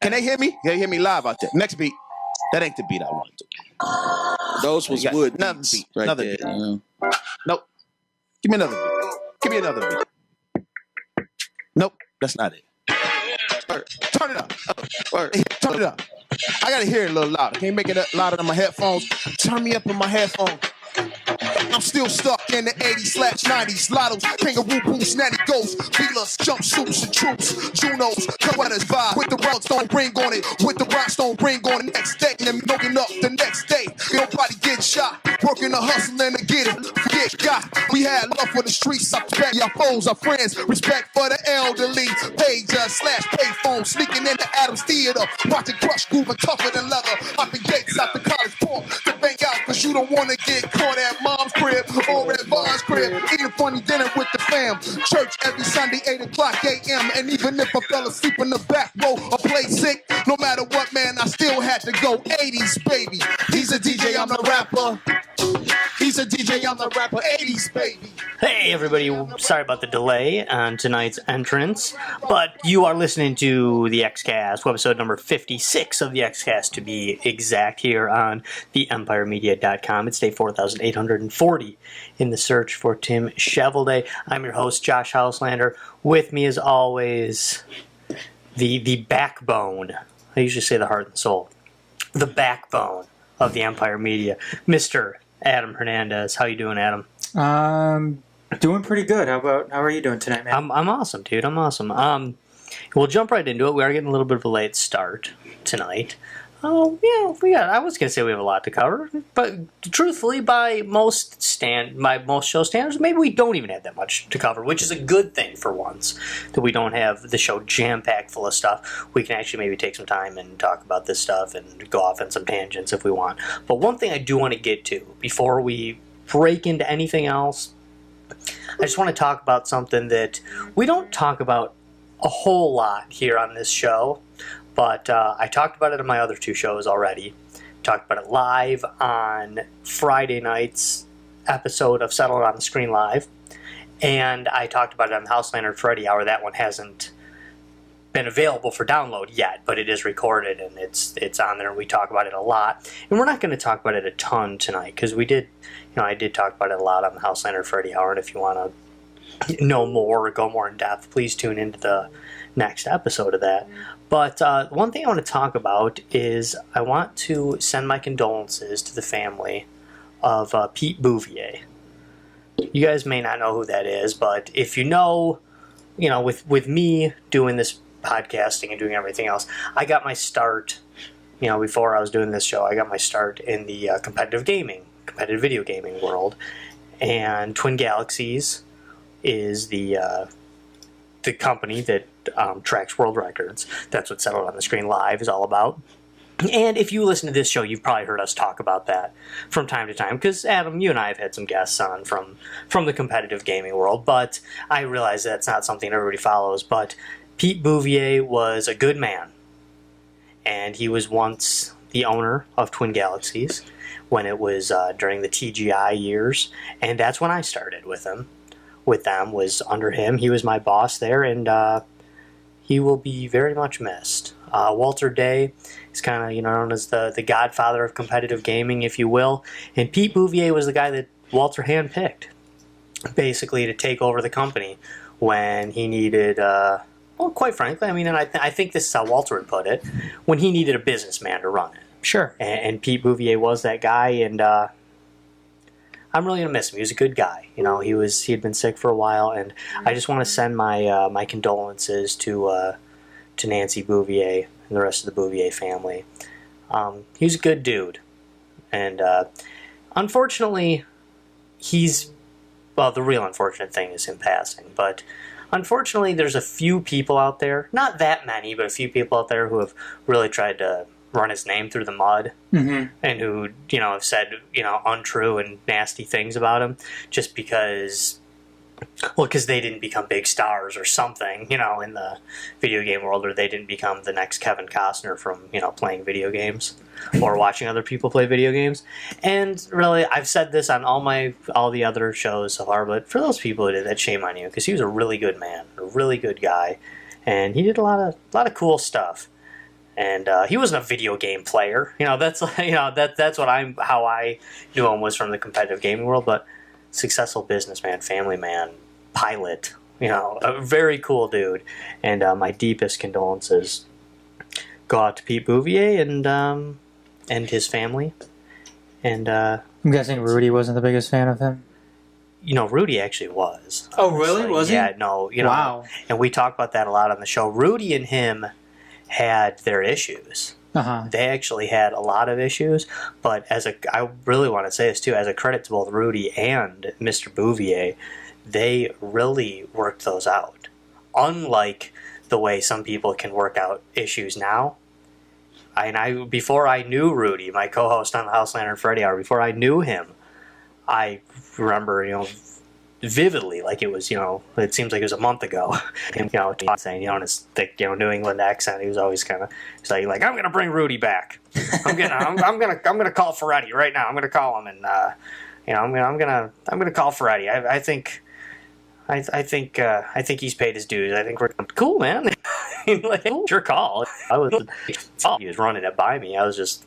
Can they hear me? Can they hear me live out there? Next beat. That ain't the beat I wanted to. Those was wood another beats beat. right Another there. beat. Nope. Give me another beat. Give me another beat. Nope. That's not it. Turn it up. Turn it up. I gotta hear it a little louder. Can you make it louder than my headphones? Turn me up in my headphones. I'm still stuck in the 80s/90s. Lottos, kangaroo boots, nanny ghosts, feelers, jumpsuits and troops, Junos, co-editors vibe with the rhinestone ring on it, with the rhinestone ring on it. Next day, and then looking up the next day. Nobody get shot, working the hustling to get it. Get got. We had love for the streets. I respect our foes, our friends. Respect for the elderly. Pager/payphone, sneaking into Adams Theater, watching Crush grooving tougher than leather. Hopping gates out the college park to bank out, cause you don't wanna get caught at mom's crib or at Vaughn's crib. Eating funny dinner with the fam. Church every Sunday, 8 o'clock a.m. And even if I fell asleep in the back row or played sick, no matter what, man, I still had to go. 80s, baby. He's a DJ, I'm the rapper. He's a DJ, I'm the rapper. 80s, baby. Hey, everybody. Sorry about the delay on tonight's entrance, but you are listening to the X-Cast, episode number 56 of the X-Cast, to be exact, here on theempiremedia.com. It's day 4840 in the search for Tim Chevelday. I'm your host, Josh Houslander. With me, as always, the backbone. I usually say the heart and soul. The backbone of the Empire Media, Mr. Adam Hernandez. How you doing, Adam? Doing pretty good. How are you doing tonight, man? I'm awesome, dude. I'm awesome. We'll jump right into it. We are getting a little bit of a late start tonight. Oh, yeah, I was going to say we have a lot to cover, but truthfully, by most show standards, maybe we don't even have that much to cover, which is a good thing for once, that we don't have the show jam-packed full of stuff. We can actually maybe take some time and talk about this stuff and go off on some tangents if we want. But one thing I do want to get to before we break into anything else, I just want to talk about something that we don't talk about a whole lot here on this show. But I talked about it in my other two shows already. Talked about it live on Friday night's episode of Settle It on the Screen Live. And I talked about it on the Houslander Freddy Hour. That one hasn't been available for download yet, but it is recorded and it's on there, and we talk about it a lot. And we're not going to talk about it a ton tonight, because I did talk about it a lot on the Houslander Freddy Hour, and if you want to know more or go more in depth, please tune into the next episode of that. But one thing I want to talk about is I want to send my condolences to the family of Pete Bouvier. You guys may not know who that is, but if you know, with me doing this podcasting and doing everything else, I got my start, before I was doing this show, I got my start in the competitive video gaming world. And Twin Galaxies is the company that tracks world records. That's what Settled on the Screen Live is all about. And if you listen to this show, you've probably heard us talk about that from time to time, because Adam, you and I have had some guests on from the competitive gaming world, but I realize that's not something everybody follows. But Pete Bouvier was a good man, and he was once the owner of Twin Galaxies when it was during the TGI years, and that's when I started with them, was under him. He was my boss there, and he will be very much missed. Walter Day is kind of known as the godfather of competitive gaming, if you will, and Pete Bouvier was the guy that Walter handpicked, basically, to take over the company when he needed, quite frankly, and I think this is how Walter would put it, when he needed a businessman to run it. Sure. And Pete Bouvier was that guy, and I'm really gonna miss him. He was a good guy. He had been sick for a while, and I just want to send my my condolences to Nancy Bouvier and the rest of the Bouvier family. He was a good dude, and unfortunately, the real unfortunate thing is him passing. But unfortunately, there's a few people out there, not that many, but a few people out there who have really tried to run his name through the mud, and who, have said, untrue and nasty things about him just because they didn't become big stars or something, in the video game world, or they didn't become the next Kevin Costner from, playing video games or watching other people play video games. And really, I've said this on all the other shows so far, but for those people who did that, shame on you, because he was a really good man, a really good guy, and he did a lot of cool stuff. And he wasn't a video game player. That's that's how I knew him, was from the competitive gaming world. But successful businessman, family man, pilot. A very cool dude. And my deepest condolences go out to Pete Bouvier and his family. And I'm guessing Rudy wasn't the biggest fan of him. Rudy actually was. Oh, really? Was he? Yeah, no. Wow. And we talk about that a lot on the show. Rudy and him had their issues. Uh-huh. They actually had a lot of issues, but I really want to say this too, as a credit to both Rudy and Mr. Bouvier, they really worked those out. Unlike the way some people can work out issues now. Before I knew Rudy, my co-host on the Houslander and Friday Hour, before I knew him, I remember, vividly, like it was, it seems like it was a month ago. And, saying, in his thick, New England accent, he was always kind of saying, like, I'm going to bring Rudy back. I'm gonna call Ferretti right now. I'm going to call him, and I'm going to call Ferretti. I think he's paid his dues. I think we're cool, man. Like, your call. He was running it by me. I was just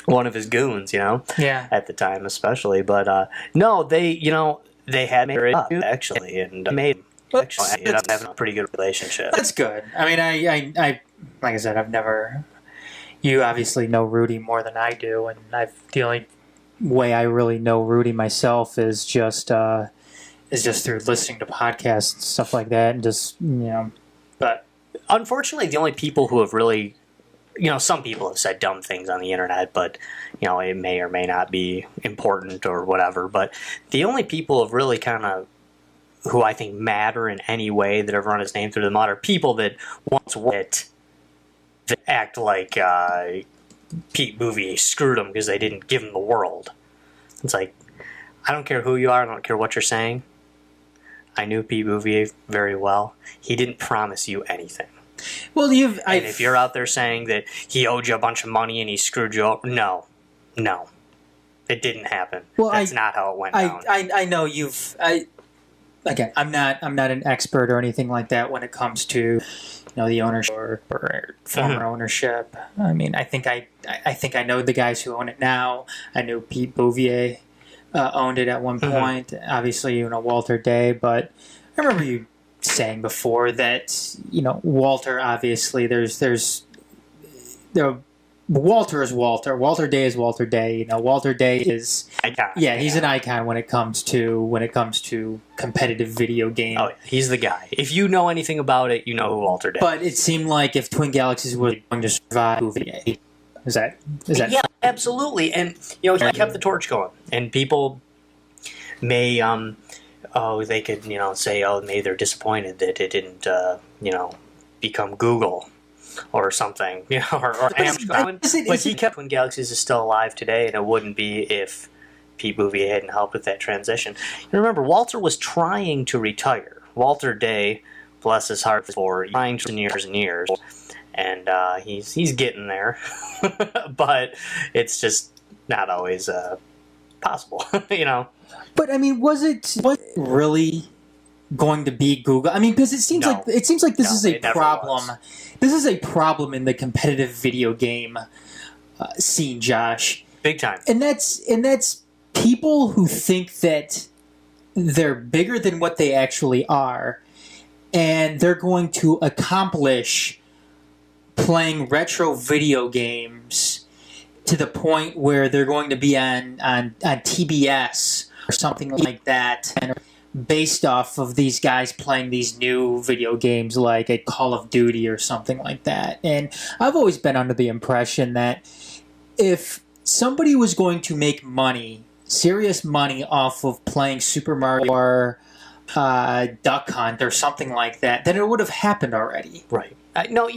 one of his goons, Yeah. at the time, especially. But no, they had made it up actually, and ended up having a pretty good relationship. That's good. I mean, I like I said, I've never. You obviously know Rudy more than I do, and the only way I really know Rudy myself is just through listening to podcasts and stuff like that, and just But unfortunately, the only people who have really, some people have said dumb things on the internet, but it may or may not be important or whatever. But the only people who have really kind of, who I think matter in any way, that have run his name through the mud, are people that once worked that act like Pete Bouvier screwed them because they didn't give him the world. It's like, I don't care who you are, I don't care what you're saying. I knew Pete Bouvier very well. He didn't promise you anything. Well, and if you're out there saying that he owed you a bunch of money and he screwed you up, no, it didn't happen. Well, that's not how it went down. I know again, I'm not an expert or anything like that when it comes to the ownership or former ownership. I mean, I think I know the guys who own it now. I knew Pete Bouvier owned it at one point. Walter Day, but I remember you saying before that Walter, obviously Walter is Walter. Walter Day is Walter Day. Walter Day is he's an icon when it comes to competitive video games. Oh, he's the guy. If you know anything about it, you know who Walter Day. But it seemed like if Twin Galaxies was going to survive Bouvier. Is that? Yeah, absolutely. And he kept the torch going, and people may they could say, maybe they're disappointed that it didn't become Google or something, or Amazon. But he kept Twin Galaxies is still alive today, and it wouldn't be if Pete Bouvier hadn't helped with that transition. And remember, Walter was trying to retire. Walter Day, bless his heart, for years and years, and he's getting there, but it's just not always possible, But I mean, was it really going to be Google? I mean, because it seems like this is a problem. This is a problem in the competitive video game scene, Josh. Big time. And that's people who think that they're bigger than what they actually are, and they're going to accomplish playing retro video games to the point where they're going to be on TBS or something like that, and based off of these guys playing these new video games like a Call of Duty or something like that. And I've always been under the impression that if somebody was going to make money, serious money, off of playing Super Mario or Duck Hunt or something like that, then it would have happened already. Right. No,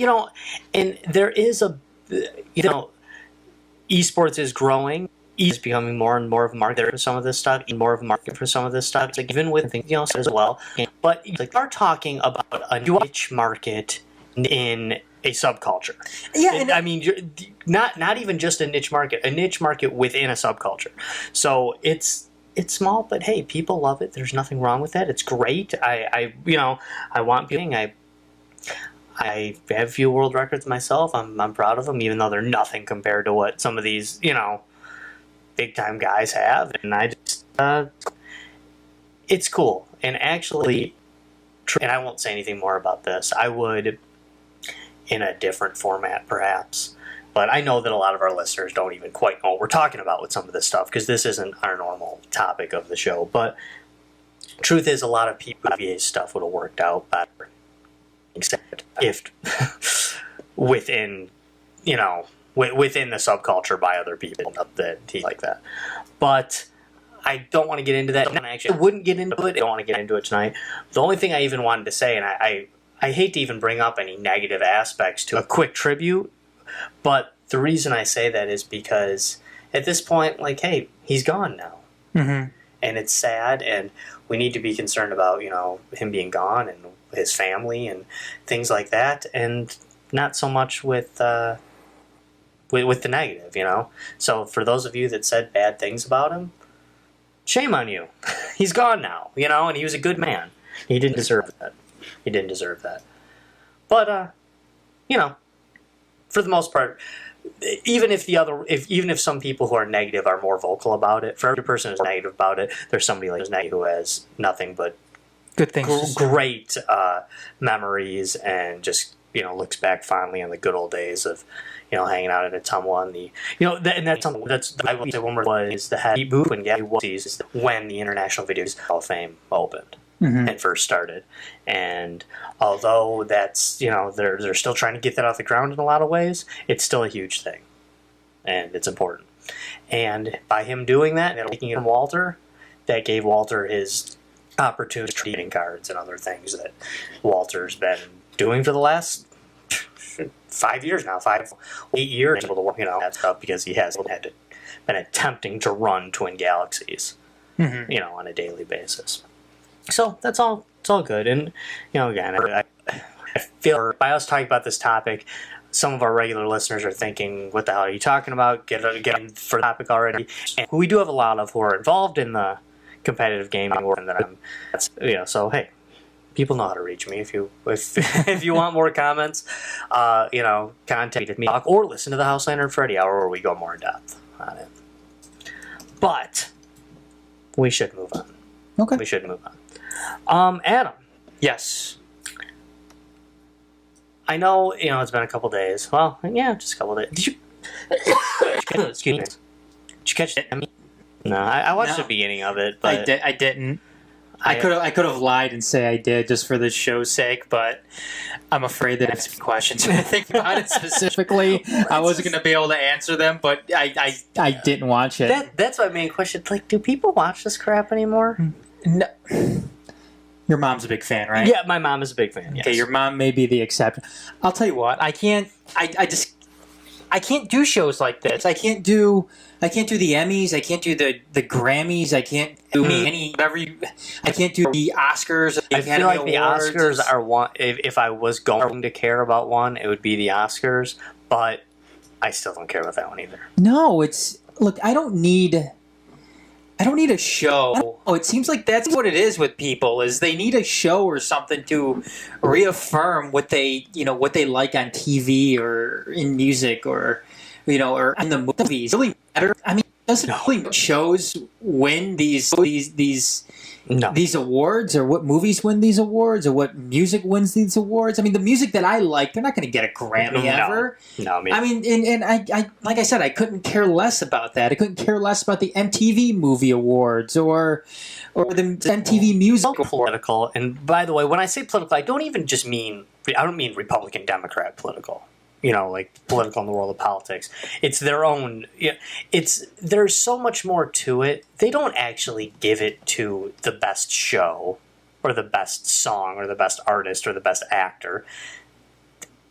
and there is esports is growing. Is becoming more and more of a market for some of this stuff, and more of a market for some of this stuff. Like, even with things, as well. But we are talking about a niche market in a subculture. Yeah, and I mean, not even just a niche market within a subculture. So it's small, but hey, people love it. There's nothing wrong with that. It's great. I want being. I have a few world records myself. I'm proud of them, even though they're nothing compared to what some of these, big time guys have. And I just, it's cool. And actually, and I won't say anything more about this. I would, in a different format, perhaps. But I know that a lot of our listeners don't even quite know what we're talking about with some of this stuff, because this isn't our normal topic of the show. But truth is, a lot of Pete Bouvier's stuff would have worked out better, except if within the subculture by other people that he like that. But I don't want to get into that. I wouldn't get into it. I don't want to get into it tonight. The only thing I even wanted to say, and I hate to even bring up any negative aspects to a quick tribute, but the reason I say that is because at this point, like, hey, he's gone now. Mm-hmm. And it's sad, and we need to be concerned about, him being gone and his family and things like that, and not so much with the negative, So for those of you that said bad things about him, shame on you. He's gone now, and he was a good man. He didn't deserve that. But, for the most part, even if some people who are negative are more vocal about it, for every person who's negative about it, there's somebody like Nate who has nothing but good things, great memories, and just looks back fondly on the good old days of hanging out at Ottumwa, and that's I will say one more was the head Twin Galaxies when the International Video Hall of Fame opened. Mm-hmm. And first started, and although that's they're still trying to get that off the ground in a lot of ways, it's still a huge thing, and it's important. And by him doing that and taking it from Walter, that gave Walter his opportunity to trading cards and other things that Walter's been doing for the last 5 years now, 8 years, able to work that stuff because he has been attempting to run Twin Galaxies, on a daily basis. So that's all. It's all good, and again, I feel by us talking about this topic, some of our regular listeners are thinking, "What the hell are you talking about? Get for the topic already." And we do have a lot of who are involved in the competitive gaming world, and So hey, people know how to reach me if you want more comments. Contact me or listen to the Houslander and Freddy Hour where we go more in depth on it. But we should move on. Okay, we should move on. Adam. Yes. I know, it's been a couple days. Well, yeah, just a couple days. Did you... Excuse me. Did you catch the Emmy? No, I watched the beginning of it, but... I didn't. I could have lied and say I did just for the show's sake, but I'm afraid that I have some questions when I think about it specifically. I wasn't going to be able to answer them, but I didn't watch it. That's my main question. Like, do people watch this crap anymore? No. Your mom's a big fan, right? Yeah, my mom is a big fan. Yes. Okay, your mom may be the exception. I'll tell you what, I can't do shows like this. I can't do the Emmys. I can't do the Grammys. I can't do I can't do the Oscars. I feel like the Oscars are one. If I was going to care about one, it would be the Oscars. But I still don't care about that one either. No, look. I don't need a show. Oh, it seems like that's what it is with people, is they need a show or something to reaffirm what they like on TV or in music or in the movies. It really matter. I mean, doesn't really shows win these awards, or what movies win these awards, or what music wins these awards. I mean, the music that I like, they're not going to get a Grammy ever. No, I mean, and I like I said, I couldn't care less about that. I couldn't care less about the MTV Movie Awards or the MTV Music political. And by the way, when I say political, I don't mean Republican, Democrat political. Like political in the world of politics. It's their own. There's so much more to it. They don't actually give it to the best show, or the best song, or the best artist, or the best actor.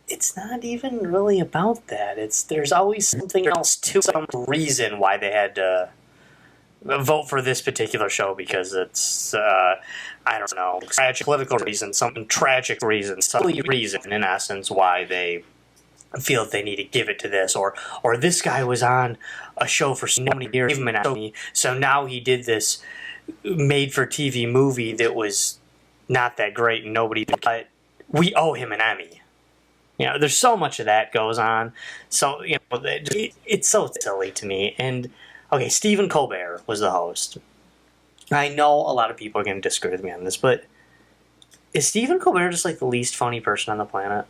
It's not even really about that. There's always something else to some reason why they had to vote for this particular show, because it's I don't know, tragic political reason, some tragic reason, some reason in essence why they feel that they need to give it to this, or this guy was on a show for so many years, give him an Emmy, so now he did this made-for-TV movie that was not that great and nobody, but we owe him an Emmy. You know, there's so much of that goes on. So, you know, it's so silly to me. And, okay, Stephen Colbert was the host. I know a lot of people are going to disagree with me on this, but is Stephen Colbert just like the least funny person on the planet?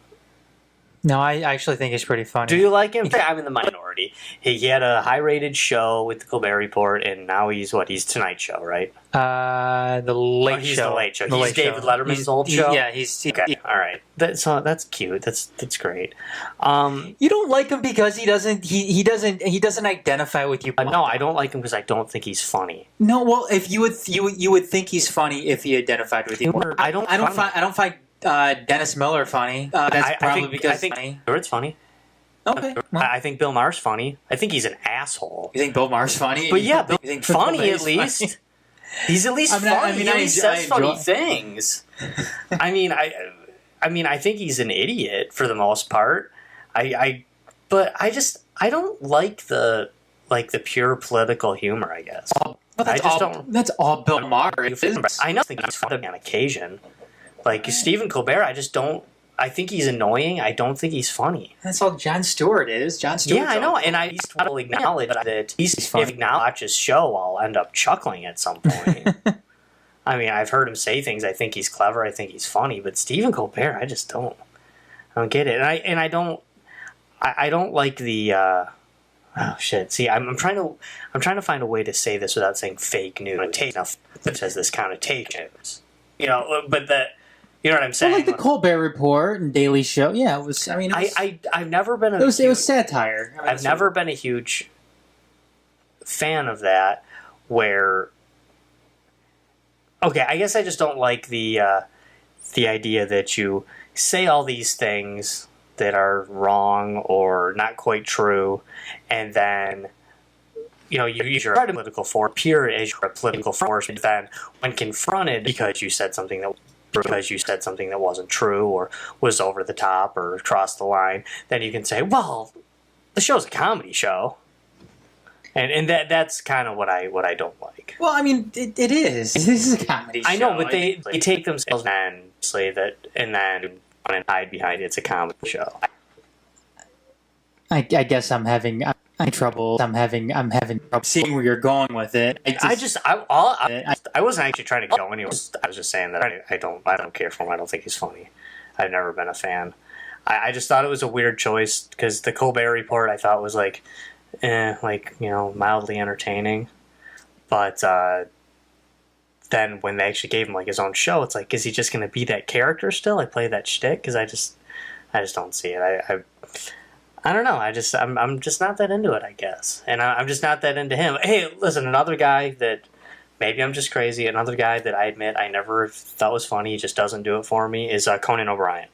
No, I actually think he's pretty funny. Do you like him? I'm in the minority. He had a high-rated show with the Colbert Report, and now he's Tonight Show, right? The Late He's Show. the Late Show. The He's Late David Show. Letterman's old show? Yeah, he's... Okay, all right. That's cute. That's great. You don't like him because he doesn't identify with you. No, I don't like him because I don't think he's funny. No, well, if you would think he's funny if he identified with you. I don't find Dennis Miller funny. That's probably because I think it's funny. Okay. Well, I think Bill Maher's funny. I think he's an asshole. you think Bill Maher's funny? But yeah, you think funny at Funny? least. He's at least funny. He says funny things. I mean, I think he's an idiot for the most part. But I don't like the pure political humor, I guess. That's all Bill Maher is. I know. I think he's funny on occasion. Like Stephen Colbert, I think he's annoying. I don't think he's funny. That's all Jon Stewart is. Jon Stewart. Yeah, I know, and I totally acknowledge that he's funny. If I watch his show, I'll end up chuckling at some point. I mean, I've heard him say things. I think he's clever. I think he's funny. But Stephen Colbert, I just don't get it. And I don't like the. Oh shit! See, I'm trying to find a way to say this without saying fake news. Enough that has this connotation. You know, but that. You know what I'm saying? Well, like the Colbert Report and Daily Show. Yeah, it was. I mean, I've never been. It was satire. I mean, I've never been a huge fan of that. Where, okay, I guess I just don't like the idea that you say all these things that are wrong or not quite true, and then you know you use your political force, pure as your political force, and then when confronted because you said something that wasn't true or was over the top or crossed the line, then you can say, well, the show's a comedy show. And that's kind of what I don't like. Well, I mean, it is. This is a comedy show. I know, but they take themselves and say that and then hide behind it's a comedy show. I guess I'm having trouble seeing where you're going with it. I wasn't actually trying to go anywhere. I was just saying that I don't care for him. I don't think he's funny. I've never been a fan. I just thought it was a weird choice because the Colbert Report I thought was mildly entertaining, but then when they actually gave him like his own show, it's like, is he just going to be that character still? Like play that shtick? Because I just don't see it. I don't know. I'm just not that into it, I guess. And I'm just not that into him. Hey, listen, another guy that maybe I'm just crazy, another guy that I admit I never thought was funny, he just doesn't do it for me, is Conan O'Brien.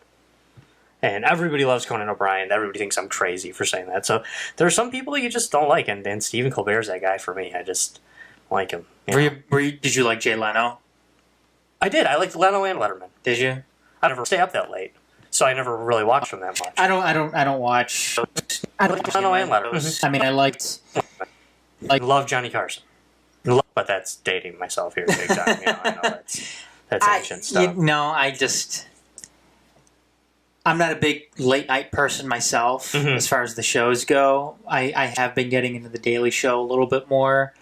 And everybody loves Conan O'Brien. Everybody thinks I'm crazy for saying that. So there are some people you just don't like, and Stephen Colbert's that guy for me. I just like him. Did you like Jay Leno? I did. I liked Leno and Letterman. Did you? I never stay up that late. So I never really watched them that much. I don't watch. I don't watch Leno and Letterman. I mean, I love Johnny Carson. But that's dating myself here big time. I know that's ancient stuff. I'm not a big late night person myself as far as the shows go. I have been getting into the Daily Show a little bit more,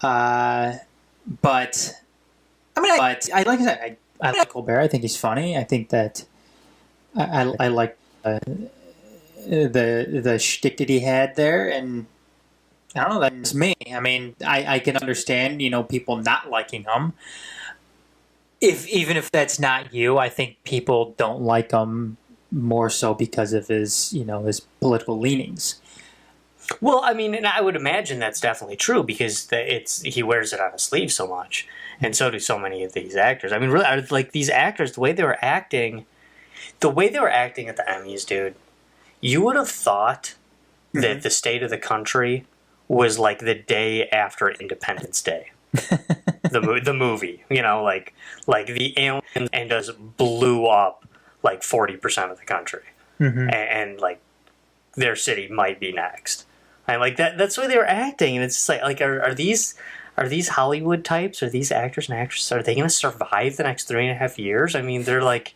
but like I said, I like Colbert. I think he's funny. I think that I like the shtick that he had there, and I don't know. That's me. I mean, I can understand people not liking him. Even if that's not you, I think people don't like him more so because of his political leanings. Well, I mean, and I would imagine that's definitely true because he wears it on his sleeve so much, and so do so many of these actors. I mean, really, like these actors, the way they were acting at the Emmys, dude, you would have thought that the state of the country was like the day after Independence Day. the movie, like the aliens and just blew up like 40% of the country, and like their city might be next. And like that's the way they were acting, and it's just like are these Hollywood types, are these actors and actresses, are they going to survive the next 3.5 years? I mean, they're like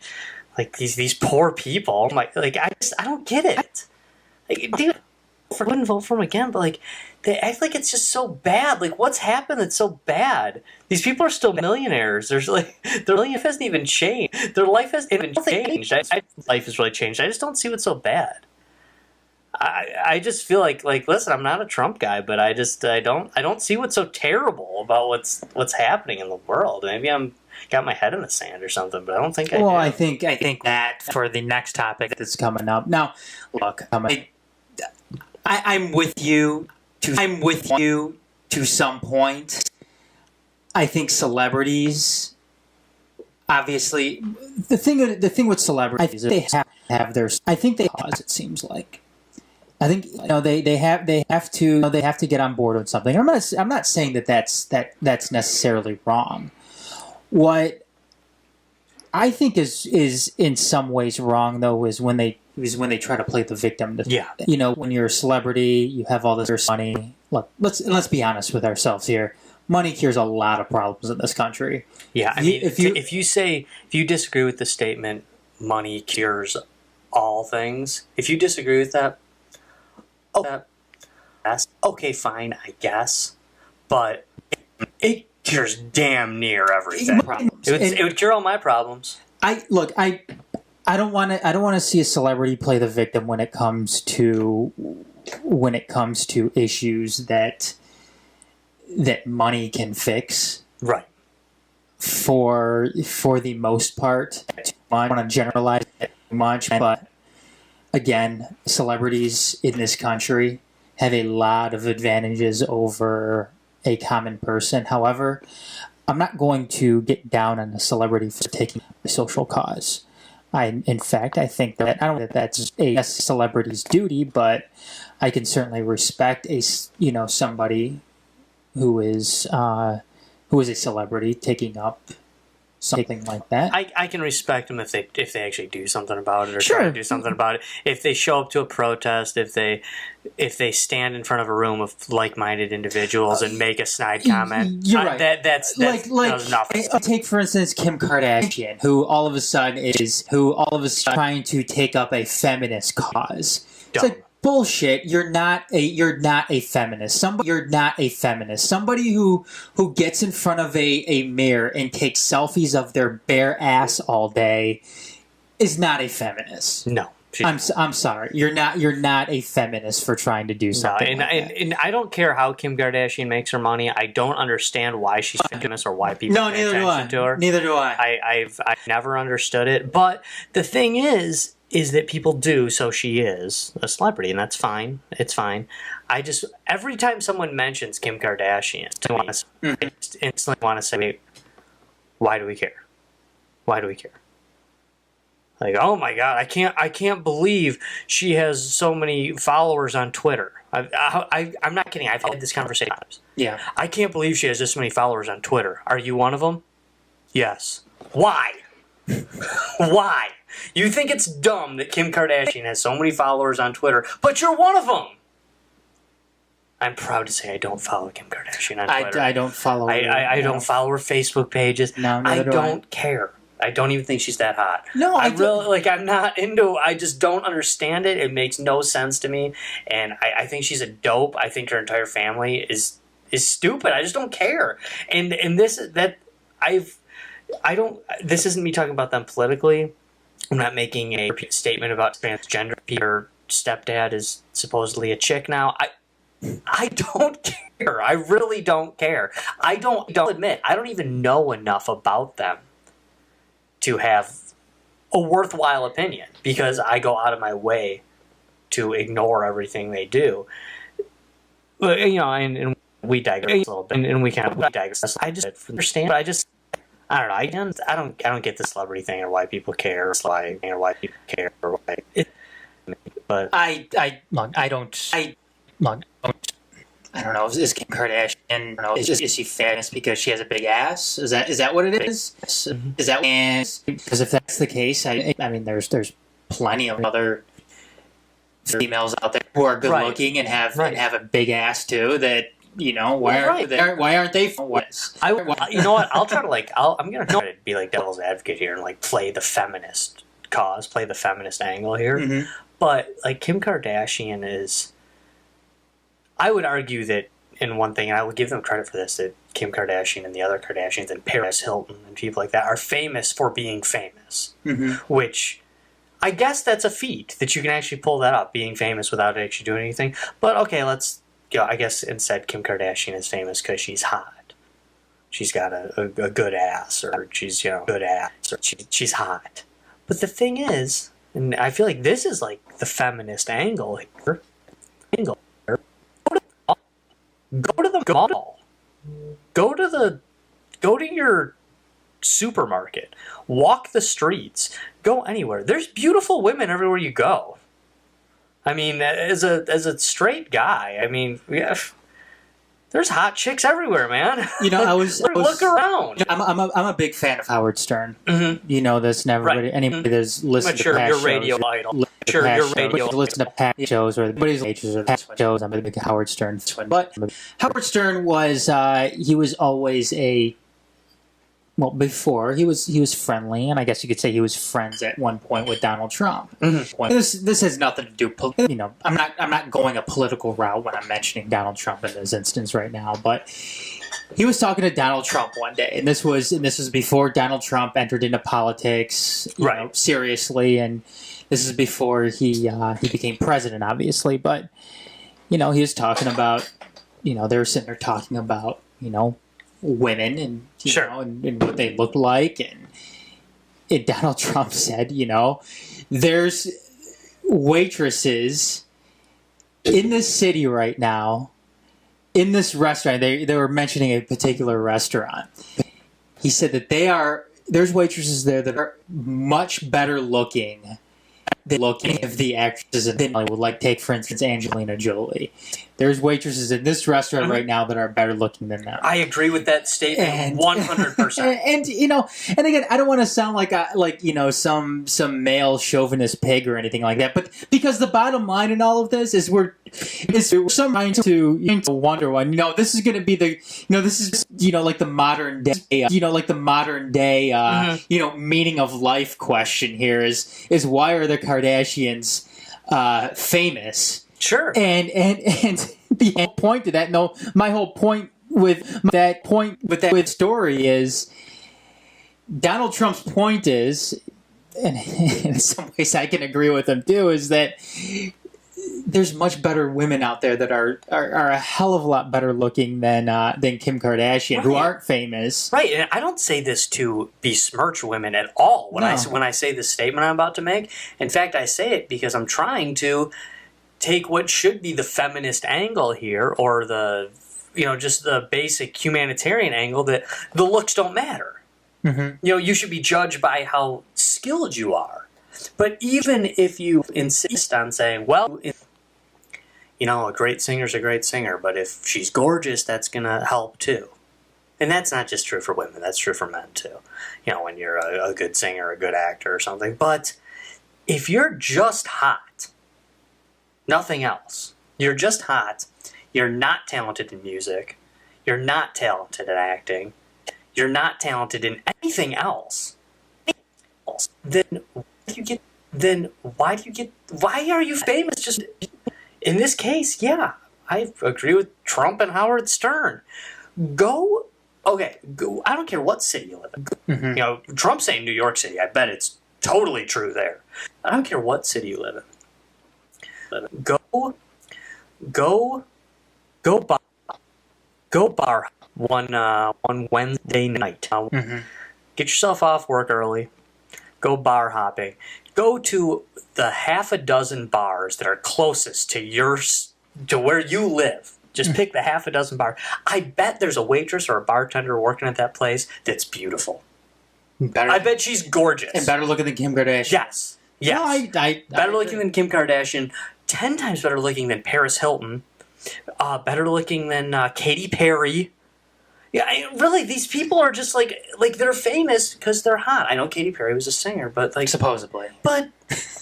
Like these poor people. Like I don't get it. Like, dude, I wouldn't vote for him again, but like they act like it's just so bad. Like what's happened that's so bad? These people are still millionaires. There's like their life hasn't even changed. Their life hasn't even changed. Life has really changed. I just don't see what's so bad. I just feel like listen, I'm not a Trump guy, but I don't see what's so terrible about what's happening in the world. Maybe I'm got my head in the sand or something, but I don't think I do. I think that for the next topic that's coming up. Now, look, I'm with you to some point. I think celebrities, obviously, the thing with celebrities is they have their. I think they cause. It seems like. I think they have to get on board with something. I'm not saying that's necessarily wrong. What I think is in some ways wrong though is when they try to play the victim. Yeah. When you're a celebrity, you have all this money. Look, let's be honest with ourselves here. Money cures a lot of problems in this country. Yeah, I mean, if you disagree with the statement, money cures all things. If you disagree with that. Okay, fine, I guess, but it cures damn near everything. It would cure all my problems. I don't want to see a celebrity play the victim when it comes to issues that money can fix. Right. For the most part, I don't want to generalize it too much, but. Again, celebrities in this country have a lot of advantages over a common person. However, I'm not going to get down on a celebrity for taking a social cause. In fact, I think that I don't know that that's a celebrity's duty, but I can certainly respect somebody who is a celebrity taking up something like that. I can respect them if they actually do something about it or sure. try to do something about it. If they show up to a protest, if they stand in front of a room of like-minded individuals and make a snide comment, you're right. That's nothing. Take for instance Kim Kardashian, who all of a sudden trying to take up a feminist cause. It's like bullshit. You're not a feminist. You're not a feminist. Somebody who gets in front of a mirror and takes selfies of their bare ass all day is not a feminist. No. I'm sorry. You're not a feminist for trying to do something. And I don't care how Kim Kardashian makes her money. I don't understand why she's famous or why people pay attention to her. Neither do I. I've never understood it. But the thing is that people do, so she is a celebrity, and that's fine. It's fine. Every time someone mentions Kim Kardashian, I just instantly want to say, why do we care? Why do we care? Like, oh my God, I can't believe she has so many followers on Twitter. I'm not kidding. I've had this conversation times. Yeah. I can't believe she has this many followers on Twitter. Are you one of them? Yes. Why? Why? You think it's dumb that Kim Kardashian has so many followers on Twitter, but you're one of them. I'm proud to say I don't follow Kim Kardashian on Twitter. I don't follow her. I don't follow her Facebook pages. No, I don't care. I don't even think she's that hot. No, I'm not into. I just don't understand it. It makes no sense to me, and I think she's a dope. I think her entire family is stupid. I just don't care. And this isn't me talking about them politically. I'm not making a statement about transgender people. Her stepdad is supposedly a chick now. I don't care. I really don't care. I don't admit. I don't even know enough about them to have a worthwhile opinion because I go out of my way to ignore everything they do. But, and we digress a little bit, and we kind of digress. I just understand. I don't know. I don't get the celebrity thing or why people care. It's like or why people care or why. But I don't know. Is Kim Kardashian? Is she famous because she has a big ass? Is that what it is? Mm-hmm. Is that because if that's the case, I mean, there's plenty of other females out there who are good looking and have a big ass too. That why aren't they? You know what? I'll try to I'm gonna try to be like devil's advocate here and like play the feminist cause, play the feminist angle here. Mm-hmm. But like Kim Kardashian is, I would argue that in one thing, and I will give them credit for this, that Kim Kardashian and the other Kardashians and Paris Hilton and people like that are famous for being famous, which I guess that's a feat that you can actually pull that up, being famous without actually doing anything. But okay, I guess instead Kim Kardashian is famous because she's hot. She's got a good ass, or she's good ass, or she's hot. But the thing is, and I feel like this is like the feminist angle here. Go to the mall. Go to your supermarket. Walk the streets. Go anywhere. There's beautiful women everywhere you go. I mean, as a straight guy, I mean, yeah, there's hot chicks everywhere, man. Look around. I'm a big fan of Howard Stern. Mm-hmm. You know this. Everybody, anybody that's listened to past your shows, radio idol. Sure, your radio. Listen to past shows or anybody's ages or past shows. I'm a big Howard Stern fan. But Howard Stern was he was always before he was friendly, and I guess you could say he was friends at one point with Donald Trump. Mm-hmm. This has nothing to do. I'm not going a political route when I'm mentioning Donald Trump in this instance right now, but he was talking to Donald Trump one day, and this was before Donald Trump entered into politics, seriously, and this is before he became president, obviously. But he was talking about, they were sitting there talking about, women and and what they look like, and Donald Trump said, there's waitresses in this city right now, in this restaurant. They were mentioning a particular restaurant. He said that there's waitresses there that are much better looking than if the actresses in Hollywood, like take for instance Angelina Jolie. There's waitresses in this restaurant right now that are better looking than them. I agree with that statement 100%. And again, I don't want to sound like some male chauvinist pig or anything like that, but because the bottom line in all of this is we're trying to wonder when this is going to be this is like the modern day meaning of life question here is why are the Kardashians famous? Sure. And the whole point to that, my whole point with that story is Donald Trump's point is, and in some ways I can agree with him too, is that there's much better women out there that are a hell of a lot better looking than Kim Kardashian, who aren't famous. Right, and I don't say this to besmirch women at all when I say this statement I'm about to make. In fact, I say it because I'm trying to take what should be the feminist angle here, or the just the basic humanitarian angle, that the looks don't matter. Mm-hmm. You should be judged by how skilled you are. But even if you insist on saying, well, a great singer's a great singer, but if she's gorgeous, that's going to help too. And that's not just true for women, that's true for men too. When you're a good singer, a good actor or something. But if you're just hot, nothing else, you're just hot, you're not talented in music, you're not talented in acting, you're not talented in anything else, then why are you famous? Just in this case, yeah, I agree with Trump and Howard Stern. Go. I don't care what city you live in. Mm-hmm. Trump's saying New York City. I bet it's totally true there. I don't care what city you live in. Go bar one Wednesday night. Mm-hmm. Get yourself off work early. Go bar hopping. Go to the half a dozen bars that are closest to where you live. Just pick the half a dozen bar. I bet there's a waitress or a bartender working at that place that's beautiful. I bet she's gorgeous. And better looking than Kim Kardashian. Yes. Yes. No, better looking than Kim Kardashian. 10 times better looking than Paris Hilton. Better looking than Katy Perry. Yeah, really, these people are just like they're famous because they're hot. I know Katy Perry was a singer, but supposedly. But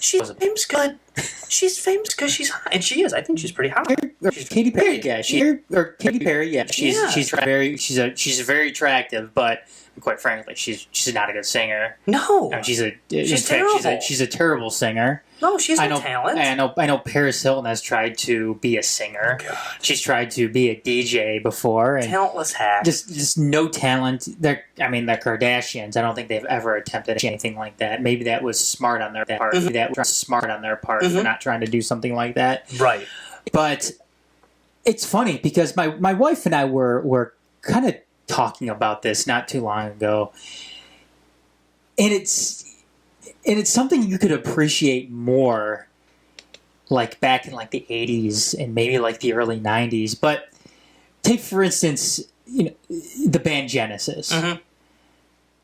she's famous because she's hot, and she is. I think she's pretty hot. Katy Perry, yeah, Katy Perry, yeah, she's very attractive, but quite frankly, she's not a good singer. No, She's terrible. She's a terrible singer. No, she's no talent. I know Paris Hilton has tried to be a singer. God. She's tried to be a DJ before. And talentless hack. Just no talent. The Kardashians. I don't think they've ever attempted anything like that. Maybe that was smart on their part. Mm-hmm. Maybe that was smart on their part for not trying to do something like that. Right. But it's funny because my wife and I were kind of talking about this not too long ago, and it's something you could appreciate more, like back in like the 80s and maybe like the early 90s. But take for instance, the band Genesis. Mm-hmm.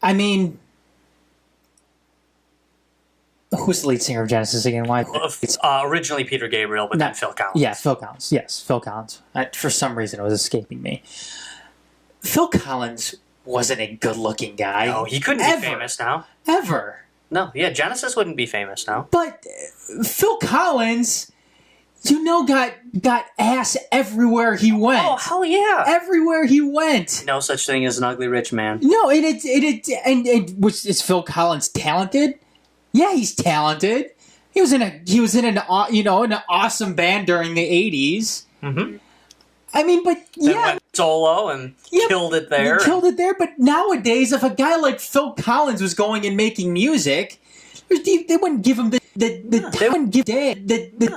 I mean, who's the lead singer of Genesis again? Why? Originally Peter Gabriel, but then Phil Collins. Yeah, Phil Collins. Yes, Phil Collins. For some reason, it was escaping me. Phil Collins wasn't a good-looking guy. No, he couldn't be famous now. Ever. No, yeah, Genesis wouldn't be famous now. But Phil Collins, got ass everywhere he went. Oh, hell yeah. Everywhere he went. No such thing as an ugly rich man. No, is Phil Collins talented? Yeah, he's talented. He was in an awesome band during the 80s. Mm-hmm. I mean, but Then went solo and killed it there. Killed it there. But nowadays, if a guy like Phil Collins was going and making music, they wouldn't give him the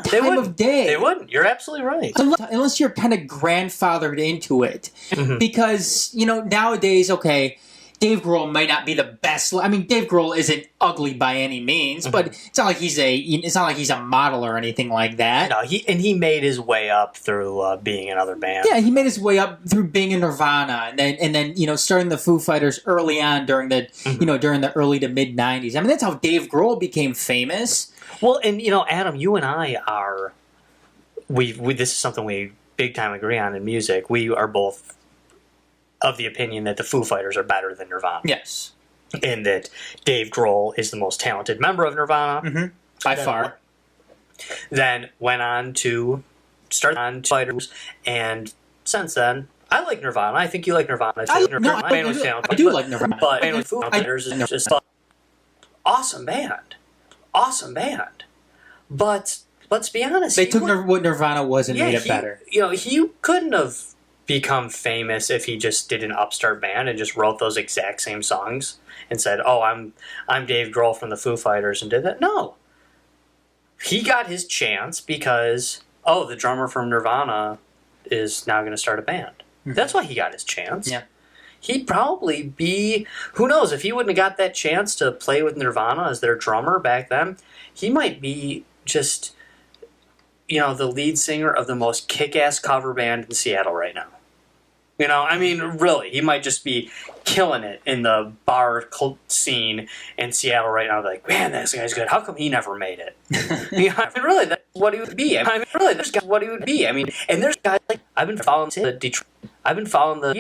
time of day. They wouldn't. You're absolutely right. Unless you're kind of grandfathered into it, because nowadays, okay, Dave Grohl might not be the best. I mean, Dave Grohl isn't ugly by any means, but it's not like he's a model or anything like that. No, he made his way up through being in other bands. Yeah, he made his way up through being in Nirvana, and then starting the Foo Fighters early on during the during the early to mid '90s. I mean, that's how Dave Grohl became famous. Well, and Adam, you and I are we this is something we big time agree on in music. We are both of the opinion that the Foo Fighters are better than Nirvana. Yes. And that Dave Grohl is the most talented member of Nirvana. By far. Then went on to start on Fighters, and since then, I like Nirvana. I think you like Nirvana too. I do like Nirvana. But Foo Fighters is just an awesome band. Awesome band. But let's be honest. They took what Nirvana was and made it better. He couldn't have become famous if he just did an upstart band and just wrote those exact same songs and said, "Oh, I'm Dave Grohl from the Foo Fighters," and did that. No, he got his chance because the drummer from Nirvana is now going to start a band. That's why he got his chance. Yeah, he'd probably be, who knows, if he wouldn't have got that chance to play with Nirvana as their drummer back then, he might be just the lead singer of the most kick-ass cover band in Seattle right now. I mean, really, he might just be killing it in the bar cult scene in Seattle right now. Like, man, this guy's good. How come he never made it? I mean, really, that's what he would be. I mean, and there's guys like I've been following the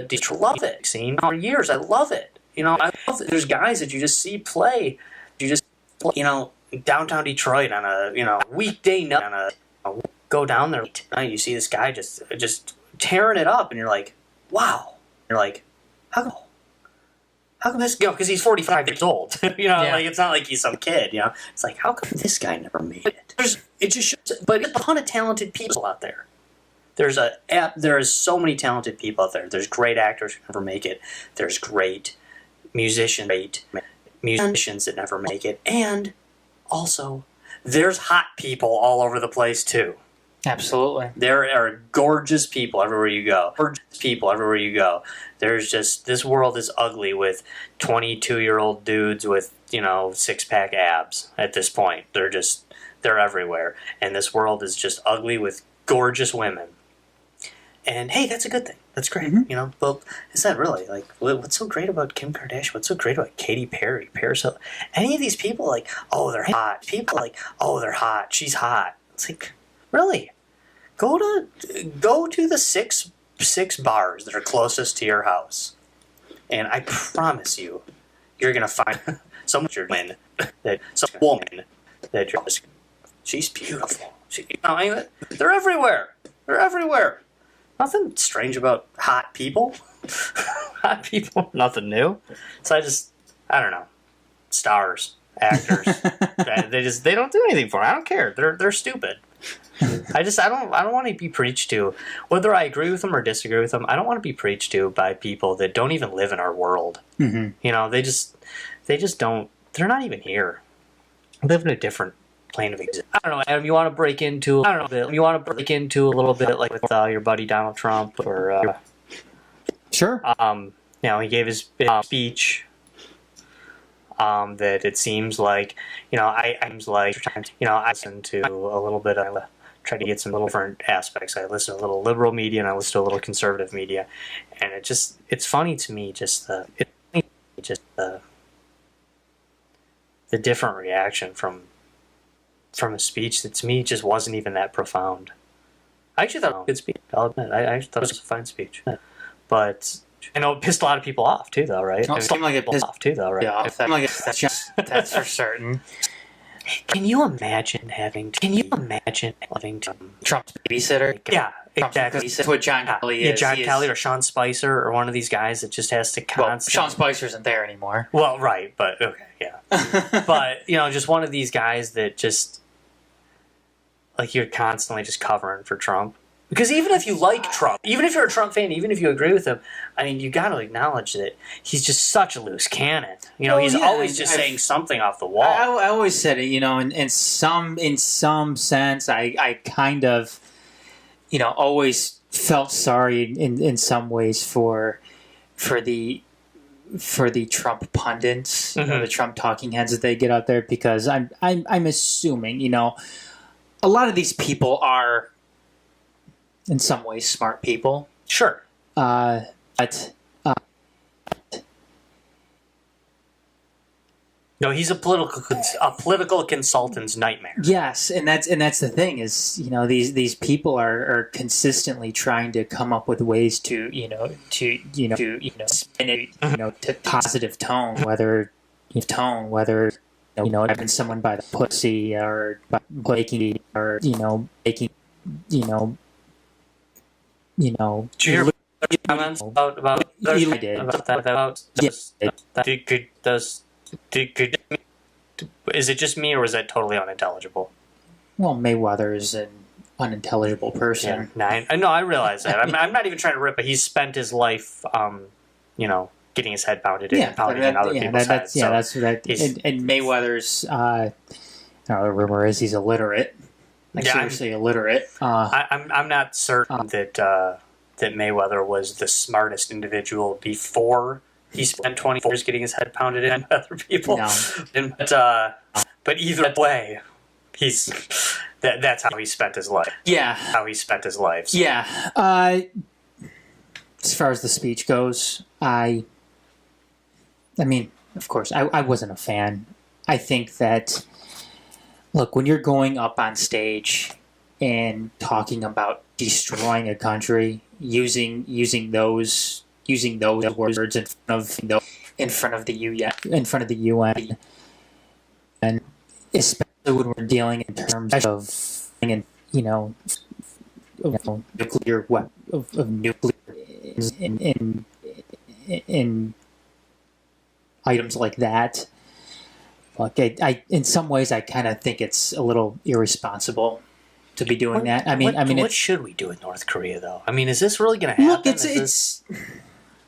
Detroit love it scene for years. I love it. I love it. There's guys that you just see play. Downtown Detroit on a weekday night. Go down there tonight. You see this guy just tearing it up, and you're like, wow. You're like, how come this? Because he's 45 years old. Like it's not like he's some kid. It's like, how come this guy never made it? It just shows. But there's a ton of talented people out there. There is so many talented people out there. There's great actors who never make it. There's great musicians that never make it, and also there's hot people all over the place too. Absolutely. There are gorgeous people everywhere you go. There's just, this world is ugly with 22-year-old dudes with, six-pack abs at this point. They're everywhere. And this world is just ugly with gorgeous women. And hey, that's a good thing. That's great. But is that really, like, what's so great about Kim Kardashian? What's so great about Katy Perry, Paris Hilton? Any of these people, like, oh, they're hot. People like, oh, they're hot. She's hot. It's like, really? Go to the six bars that are closest to your house, and I promise you, you're gonna find some woman that you're just, she's beautiful. They're everywhere. Nothing strange about hot people. people, nothing new. So I don't know, stars, actors, they don't do anything for me. I don't care. They're stupid. I don't want to be preached to, whether I agree with them or disagree with them. I don't want to be preached to by people that don't even live in our world. Mm-hmm. You know, they just don't. They're not even here. They live in a different plane of existence. I don't know, Adam. You want to break into? I don't know. You want to break into a little bit like with your buddy Donald Trump, or Sure. you know, he gave his speech. That it seems like, you know, I listen to a little bit. I try to get some little different aspects. I listen to a little liberal media and I listen to a little conservative media, and it's funny to me just the different reaction from a speech that to me just wasn't even that profound. I actually thought it was a good speech. I'll admit, I thought it was a fine speech, but. I know it pissed a lot of people off too, though, right? Something like it pissed off too, though, right? Yeah, that's for certain. Can you imagine having to Trump's babysitter? Yeah, exactly. That's what John Kelly is. Yeah, John Kelly or Sean Spicer or one of these guys that just has to constantly. Sean Spicer isn't there anymore. Well, right, but okay, yeah. But you know, just one of these guys that just like you're constantly just covering for Trump. Because even if you like Trump, even if you're a Trump fan, even if you agree with him, I mean, you got to acknowledge that he's just such a loose cannon. You know, he's always just saying something off the wall. I always said it, you know, in some sense, I kind of, you know, always felt sorry in some ways for the Trump pundits, you know, the Trump talking heads that they get out there, because I'm assuming, you know, a lot of these people are, in some ways, smart people. Sure. But no, he's a political consultant's nightmare. Yes, and that's the thing is, you know, these people are consistently trying to come up with ways to spin it, you know, to positive tone, whether having someone by the pussy or making did you hear comments about is it just me or is that totally unintelligible? Well, Mayweather's an unintelligible person. Yeah, I realize that. I'm not even trying to rip, but he's spent his life, you know, getting his head pounded in and pounding in other people's heads. Yeah, that's that. And Mayweather's, the rumor is he's illiterate. Like, seriously illiterate. I'm not certain that Mayweather was the smartest individual before he spent 20 years getting his head pounded in by other people. No. But either way, that's how he spent his life. Yeah. How he spent his life. So. Yeah. As far as the speech goes, I mean, of course, I wasn't a fan. I think that, look, when you're going up on stage and talking about destroying a country, using those words in front of the UN, and especially when we're dealing in terms of nuclear in items like that. Look, I in some ways I kind of think it's a little irresponsible to be doing that. What should we do with North Korea, though? I mean, is this really going to happen? Look, it's.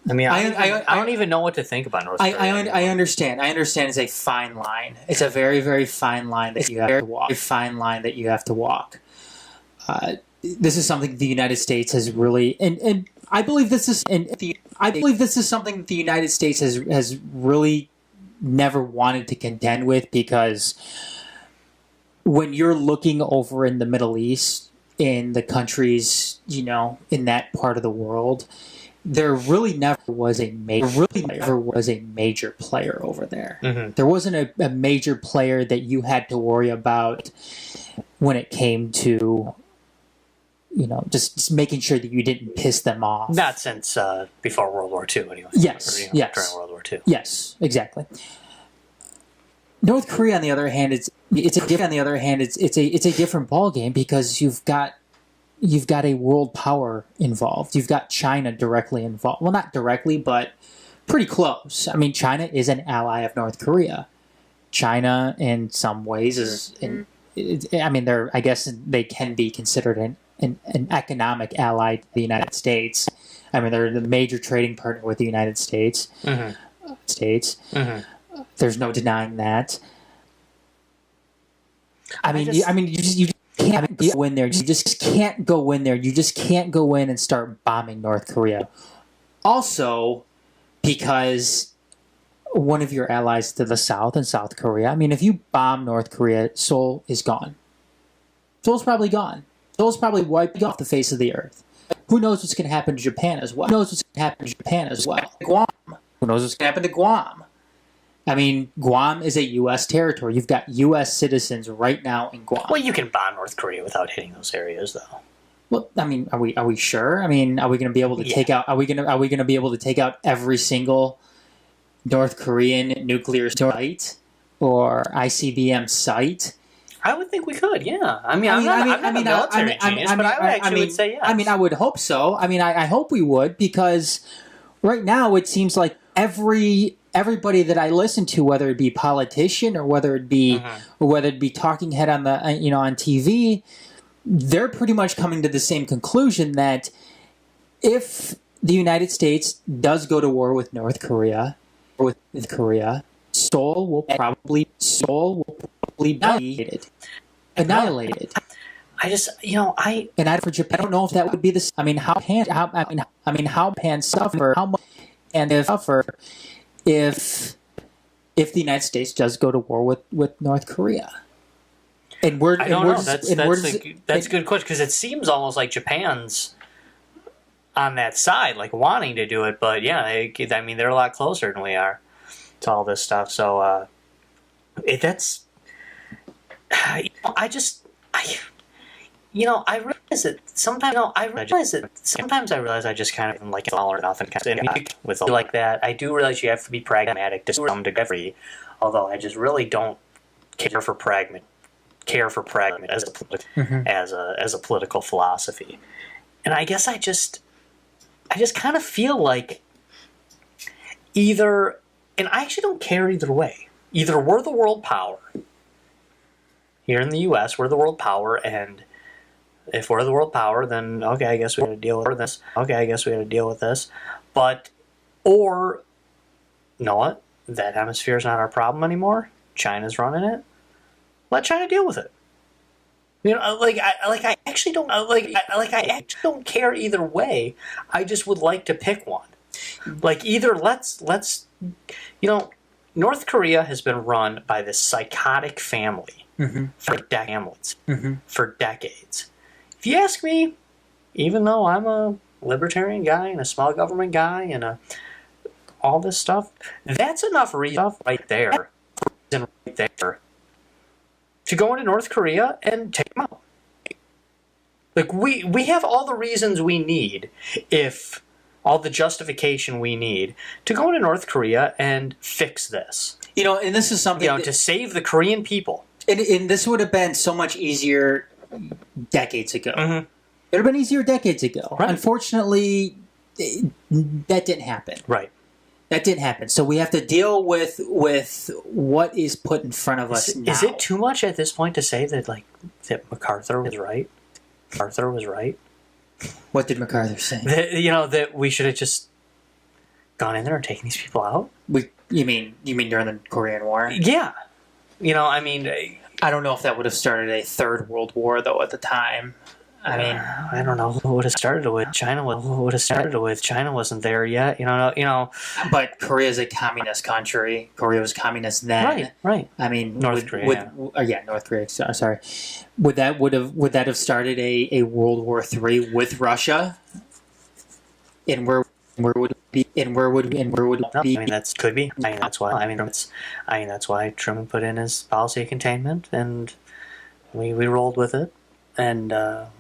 I mean, I don't even know what to think about North Korea. I understand. I understand it's a fine line. It's a very, very fine line that you have to walk. A fine line that you have to walk. This is something the United States has really, and I believe this is, something that the United States has really never wanted to contend with, because when you're looking over in the Middle East, in the countries, in that part of the world, there really never was a major player over there. Mm-hmm. There wasn't a major player that you had to worry about when it came to, just making sure that you didn't piss them off. Not since before World War II, anyway. Yes, yes. During World War II. Yes, exactly. North Korea, on the other hand, it's a different ballgame, because you've got you've got a world power involved. You've got China directly involved. Well, not directly, but pretty close. I mean, China is an ally of North Korea. China, in some ways, I guess they can be considered an economic ally to the United States. I mean, they're the major trading partner with the United States. There's no denying that. You can't go in there. You just can't go in there. You just can't go in and start bombing North Korea. Also, because one of your allies to the south in South Korea, I mean, if you bomb North Korea, Seoul is gone. Seoul's probably gone. Seoul's probably wiped off the face of the earth. Who knows what's going to happen to Japan as well? Guam. Who knows what's going to happen to Guam? I mean, Guam is a U.S. territory. You've got U.S. citizens right now in Guam. Well, you can bomb North Korea without hitting those areas, though. Well, I mean, are we sure? I mean, are we going to be able to take out? Are we going to be able to take out every single North Korean nuclear site or ICBM site? I would think we could. Yeah. I'm not a military genius, but I would say yes. I mean, I would hope so. I mean, I hope we would, because right now it seems like everybody that I listen to, whether it be politician or whether it be talking head on the on TV, they're pretty much coming to the same conclusion that if the United States does go to war with North Korea, Seoul will probably be annihilated. I just, for Japan, I don't know if that would be the. I mean, how Japan suffer? How much and if suffer if the United States does go to war with North Korea? And I don't know. That's a good question, because it seems almost like Japan's on that side, like wanting to do it. But yeah, they're a lot closer than we are to all this stuff. So I realize that sometimes. I realize I just kind of like all or nothing kind of with like that. I do realize you have to be pragmatic to some degree, although I just really don't care for pragmatism as a political philosophy. And I guess I just kind of feel like either, and I actually don't care either way. Either we're the world power here in the U.S., we're the world power, and if we're the world power, then okay, I guess we got to deal with this. But, or, you know what? That hemisphere is not our problem anymore. China's running it. Let China deal with it. I actually don't care either way. I just would like to pick one. Like, either let's North Korea has been run by this psychotic family for decades. If you ask me, even though I'm a libertarian guy and a small government guy and all this stuff, that's enough reason right there to go into North Korea and take them out. Like, we have all the reasons we need, all the justification we need to go into North Korea and fix this. And this is something to save the Korean people. And this would have been so much easier decades ago. It would have been easier decades ago. Right. Unfortunately, that didn't happen. Right. That didn't happen. So we have to deal with what is put in front of us now. Is it too much at this point to say that that MacArthur was right? What did MacArthur say? That we should have just gone in there and taken these people out? You mean during the Korean War? Yeah. I don't know if that would have started a third world war, though, at the time. I mean, I don't know who would have started with. China wasn't there yet. But Korea's a communist country. Korea was communist then. Right. I mean, North Korea. North Korea. Sorry. Would that have started a World War III with Russia? And where would it be? That could be. That's why Truman put in his policy of containment, and we rolled with it. And I'm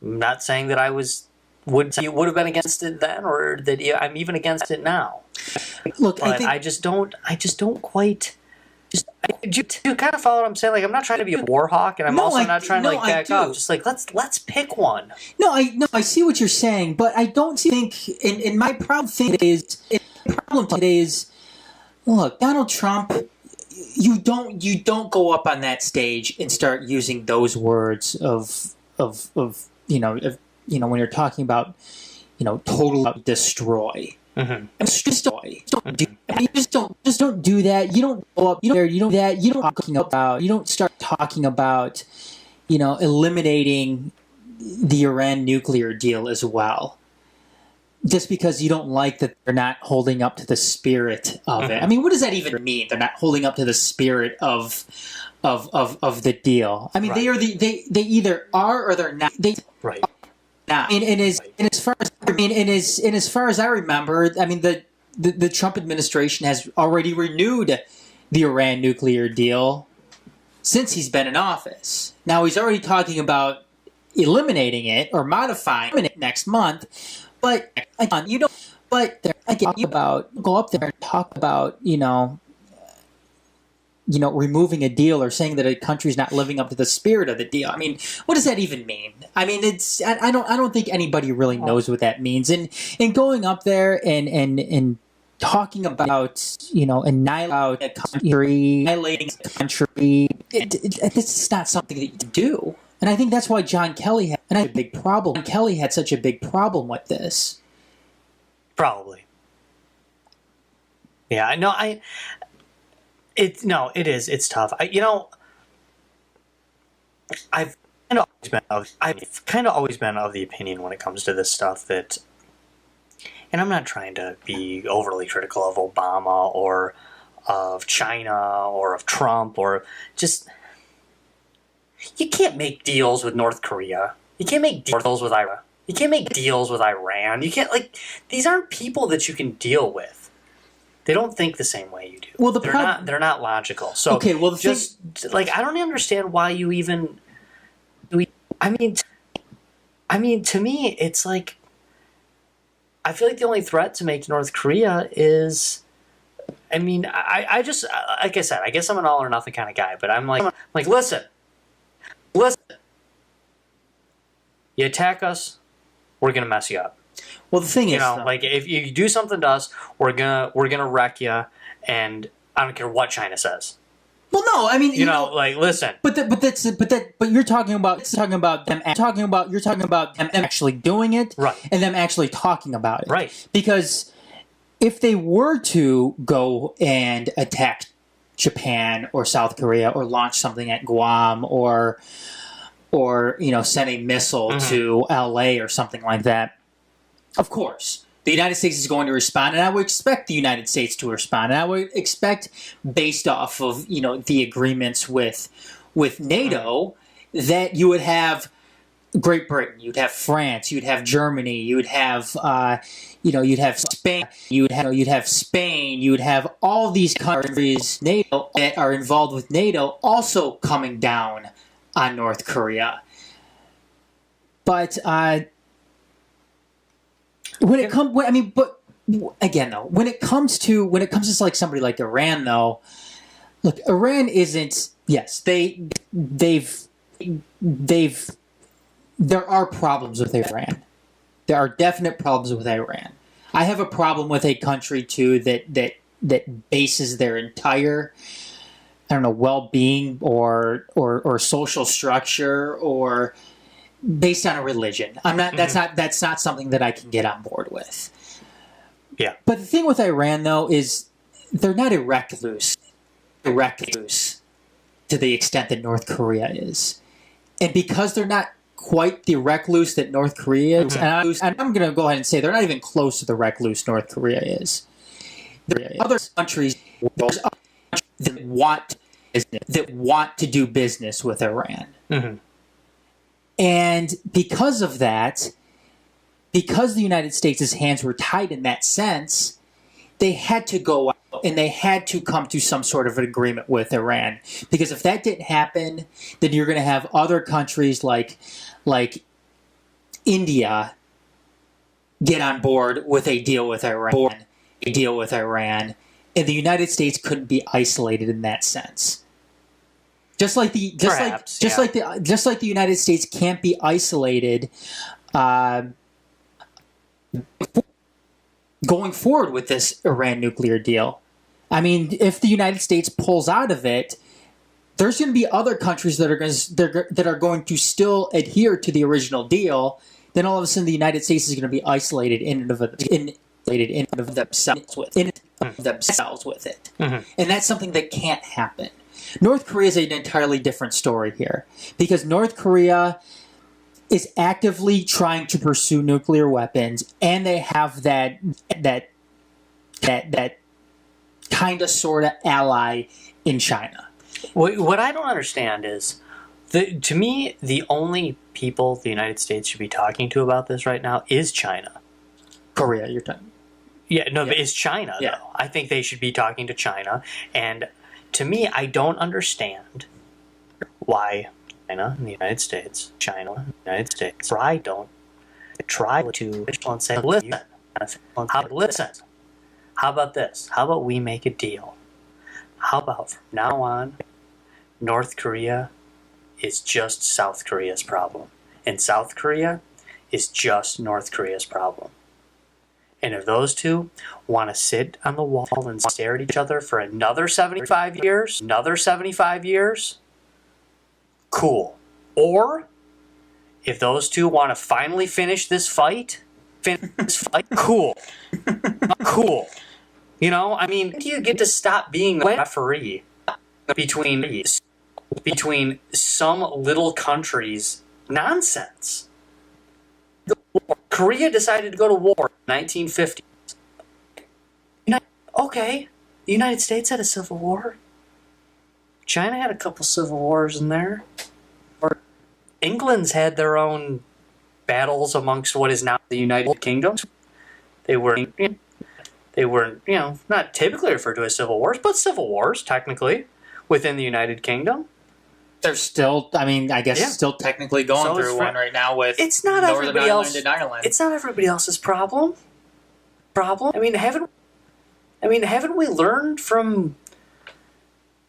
not saying that I would have been against it then, or that I'm even against it now. Look, but I just don't quite Do you kind of follow what I'm saying? Like, I'm not trying to be a war hawk, and I'm also not trying to back up. Just like let's pick one. I see what you're saying, but I don't think. And my problem today is, look, Donald Trump. You don't go up on that stage and start using those words of when you're talking about total destroy. Mm-hmm. Just don't do that. You don't go up there. You don't start talking about eliminating the Iran nuclear deal as well. Just because you don't like that they're not holding up to the spirit of it. I mean, what does that even mean? They're not holding up to the spirit of the deal. I mean, right. They either are or they're not. Right. Now, as far as I remember, I mean, the Trump administration has already renewed the Iran nuclear deal since he's been in office. Now he's already talking about eliminating it or modifying it next month. But again, go up there and talk about removing a deal or saying that a country's not living up to the spirit of the deal. I mean, what does that even mean? I mean, I don't think anybody really knows what that means. And going up there and talking about annihilating a country, this is not something that you do. And I think that's why John Kelly had a big problem. Kelly had such a big problem with this. Probably. Yeah, I know. It is. It's tough. I've kind of always been of the opinion when it comes to this stuff that, and I'm not trying to be overly critical of Obama or of China or of Trump or just. You can't make deals with North Korea. You can't make deals with Iran. You can't make deals with Iran. You can't, these aren't people that you can deal with. They don't think the same way you do. Well, they're not logical. So okay, well, I don't understand why you even. I mean, to me, it's like I feel like the only threat to make to North Korea is. I mean, I just like I said, I guess I'm an all or nothing kind of guy, but I'm like, listen. You attack us, we're gonna mess you up. Well, the thing is, if you do something to us, we're gonna wreck you, and I don't care what China says. Well, no, I mean, listen. But you're talking about them actually doing it, right? And them actually talking about it, right? Because if they were to go and attack Japan or South Korea or launch something at Guam or send a missile to LA or something like that, of course the United States is going to respond, and I would expect the United States to respond, and I would expect, based off of the agreements with NATO, that you would have Great Britain, you'd have France, you'd have Germany, you'd have you'd have Spain, you'd have Spain, you'd have all these countries NATO that are involved with NATO also coming down on North Korea. But when it comes to like somebody like Iran, though, look, Iran isn't. Yes, there are problems with Iran. There are definite problems with Iran. I have a problem with a country too that bases their entire, well-being or social structure or based on a religion. I'm not. That's not something that I can get on board with. Yeah. But the thing with Iran, though, is they're not a recluse to the extent that North Korea is, and because they're not quite the recluse that North Korea is, and I'm going to go ahead and say they're not even close to the recluse North Korea is. There are other countries that want to do business with Iran. Mm-hmm. And because of that, because the United States' hands were tied in that sense, they had to go out and they had to come to some sort of an agreement with Iran. Because if that didn't happen, then you're going to have other countries like India get on board with a deal with Iran, and the United States couldn't be isolated in that sense. Just like the United States can't be isolated going forward with this Iran nuclear deal. I mean, if the United States pulls out of it, there's going to be other countries that are going to still adhere to the original deal. Then all of a sudden, the United States is going to be isolated in themselves with it, Mm-hmm. and that's something that can't happen. North Korea is an entirely different story here, because North Korea is actively trying to pursue nuclear weapons, and they have that kind of sort of ally in China. What I don't understand is, to me, the only people the United States should be talking to about this right now is China. Korea, you're talking. Yeah, no, but it's China, Yeah. though. I think they should be talking to China. And to me, I don't understand why China and the United States, try to say, listen, how about this? How about we make a deal? How about from now on, North Korea is just South Korea's problem, and South Korea is just North Korea's problem. And if those two want to sit on the wall and stare at each other for another 75 years, cool. Or if those two want to finally finish this fight, cool. Cool. You know, I mean, you get to stop being the referee between some little country's nonsense. Korea decided to go to war in 1950. Okay, the United States had a civil war. China had a couple civil wars in there. Or England's had their own battles amongst what is now the United Kingdom. They were, not typically referred to as civil wars, but civil wars, technically, within the United Kingdom. They're still, still technically going through one right now with Northern Ireland and Ireland. It's not everybody else's problem. I mean, haven't we learned from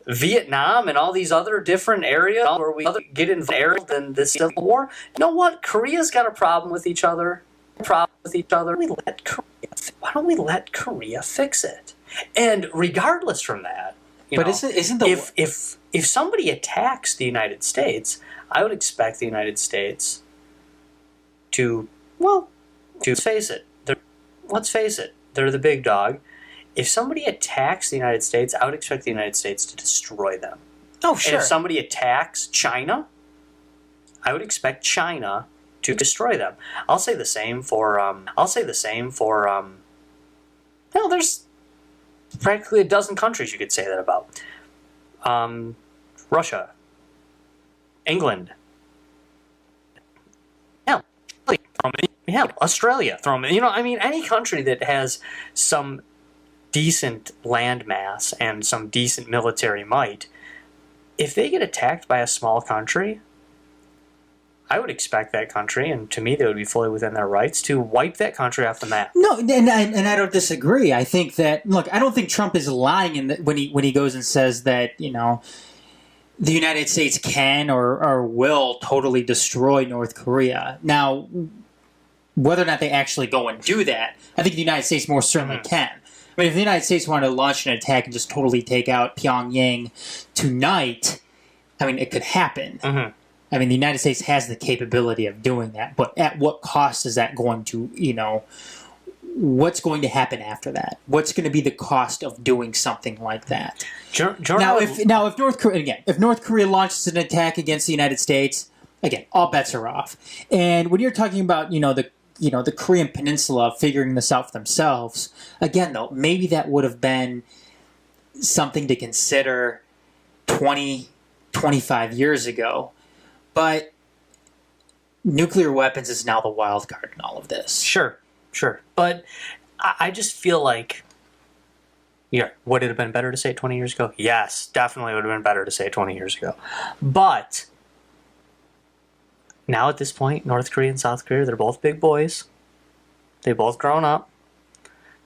Vietnam and all these other different areas where we get involved in this civil war? You know what? Korea's got a problem with each other. Why don't we let Korea fix it? And regardless from that, if somebody attacks the United States, I would expect the United States to face it. Let's face it, they're the big dog. If somebody attacks the United States, I would expect the United States to destroy them. Oh, sure. And if somebody attacks China, I would expect China to destroy them. I'll say the same for there's practically a dozen countries you could say that about. Russia, England, Australia. Any country that has some decent land mass and some decent military might, if they get attacked by a small country, I would expect that country, and to me they would be fully within their rights, to wipe that country off the map. No, and I don't disagree. I think that, look, I don't think Trump is lying when he goes and says that, the United States can or will totally destroy North Korea. Now, whether or not they actually go and do that, I think the United States most certainly can. I mean, if the United States wanted to launch an attack and just totally take out Pyongyang tonight, it could happen. Mm-hmm. I mean, the United States has the capability of doing that, but at what cost is that going to, what's going to happen after that? What's going to be the cost of doing something like that? If North Korea launches an attack against the United States, again, all bets are off. And when you're talking about, the Korean Peninsula figuring this out for themselves, again, though, maybe that would have been something to consider 20, 25 years ago. But nuclear weapons is now the wild card in all of this. Sure. But I just feel like, would it have been better to say it 20 years ago? Yes, definitely would have been better to say it 20 years ago. But now at this point, North Korea and South Korea, they're both big boys. They've both grown up.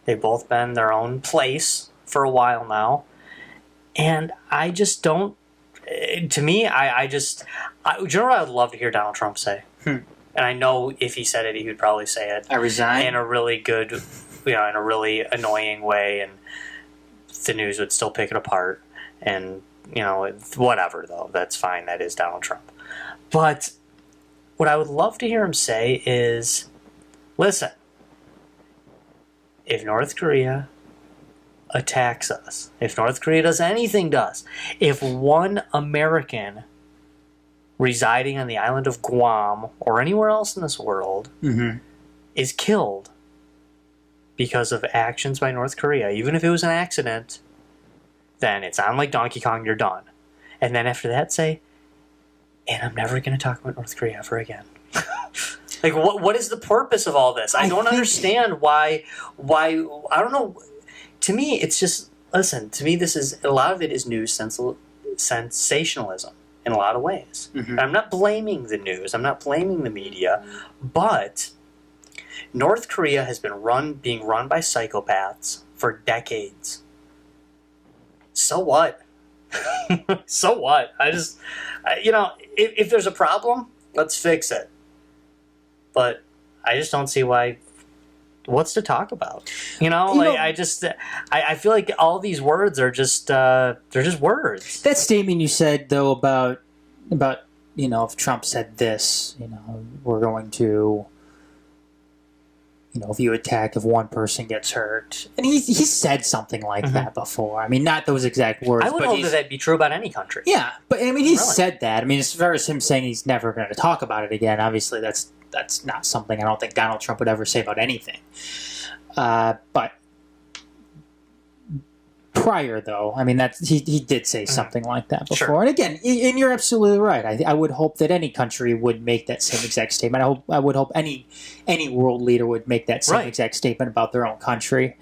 They've both been their own place for a while now. And I just don't... To me, I do you know what I would love to hear Donald Trump say? And I know if he said it, he would probably say it. I resign? In a really good, in a really annoying way, and the news would still pick it apart. And, whatever, though. That's fine. That is Donald Trump. But what I would love to hear him say is, listen, if North Korea attacks us, if North Korea does anything to us, if one American residing on the island of Guam or anywhere else in this world is killed because of actions by North Korea, even if it was an accident, then it's on like Donkey Kong, you're done. And then after that say, and I'm never going to talk about North Korea ever again. Like, what is the purpose of all this? I don't understand why, I don't know. To me, it's just, listen, to me, a lot of it is news sensationalism in a lot of ways. And I'm not blaming the news. I'm not blaming the media. But North Korea has been being run by psychopaths for decades. So what? So what? If there's a problem, let's fix it. But I just don't see why. What's to talk about? I feel like all these words are just they're just words. That statement you said though about if Trump said this, we're going to, if you attack, if one person gets hurt, and he said something like that before. I mean, not those exact words. I would hope that that'd be true about any country. Yeah, but I mean, he said that. I mean, as far as him saying he's never going to talk about it again, obviously that's not something I don't think Donald Trump would ever say about anything. But prior, though, I mean, he did say something like that before. Sure. And again, and you're absolutely right. I would hope that any country would make that same exact statement. I would hope any world leader would make that same exact statement about their own country.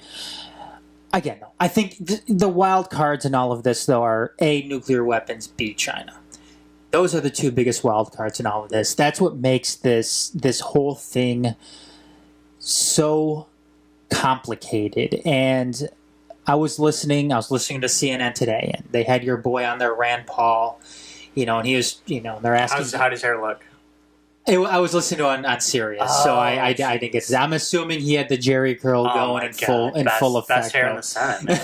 Again, though, I think the wild cards in all of this, though, are A, nuclear weapons, B, China. Those are the two biggest wild cards in all of this. That's what makes this whole thing so complicated. And I was listening to CNN today, and they had your boy on there, Rand Paul, and he was, they're asking... How does his hair look? I was listening to it on Sirius, so I didn't get to. I'm assuming he had the Jerry curl going in full effect. Best hair in the Senate.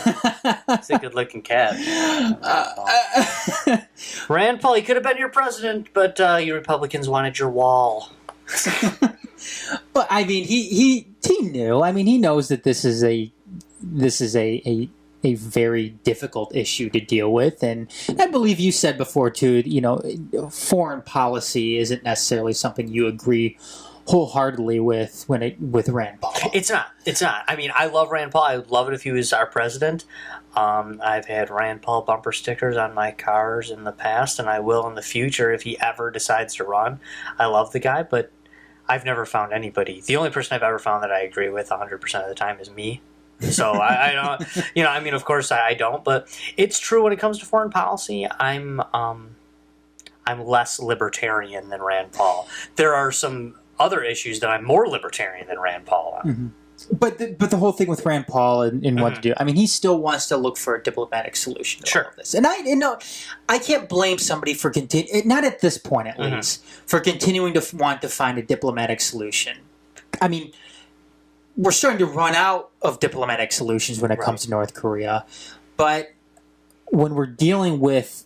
He's a good-looking cat. Rand Paul, he could have been your president, but you Republicans wanted your wall. But I mean, he knew. I mean, he knows that this is a very difficult issue to deal with, and I believe you said before too. Foreign policy isn't necessarily something you agree wholeheartedly with with Rand Paul. It's not. I mean, I love Rand Paul. I would love it if he was our president. I've had Rand Paul bumper stickers on my cars in the past, and I will in the future if he ever decides to run. I love the guy, but I've never found anybody. The only person I've ever found that I agree with 100% of the time is me. So I don't, I mean, of course I don't, but it's true when it comes to foreign policy. I'm less libertarian than Rand Paul. There are some other issues that I'm more libertarian than Rand Paul on. Mm-hmm. But the whole thing with Rand Paul and what to do, I mean, he still wants to look for a diplomatic solution to all of this. And I can't blame somebody for not at this point at least, for continuing to want to find a diplomatic solution. I mean, we're starting to run out of diplomatic solutions when it comes to North Korea. But when we're dealing with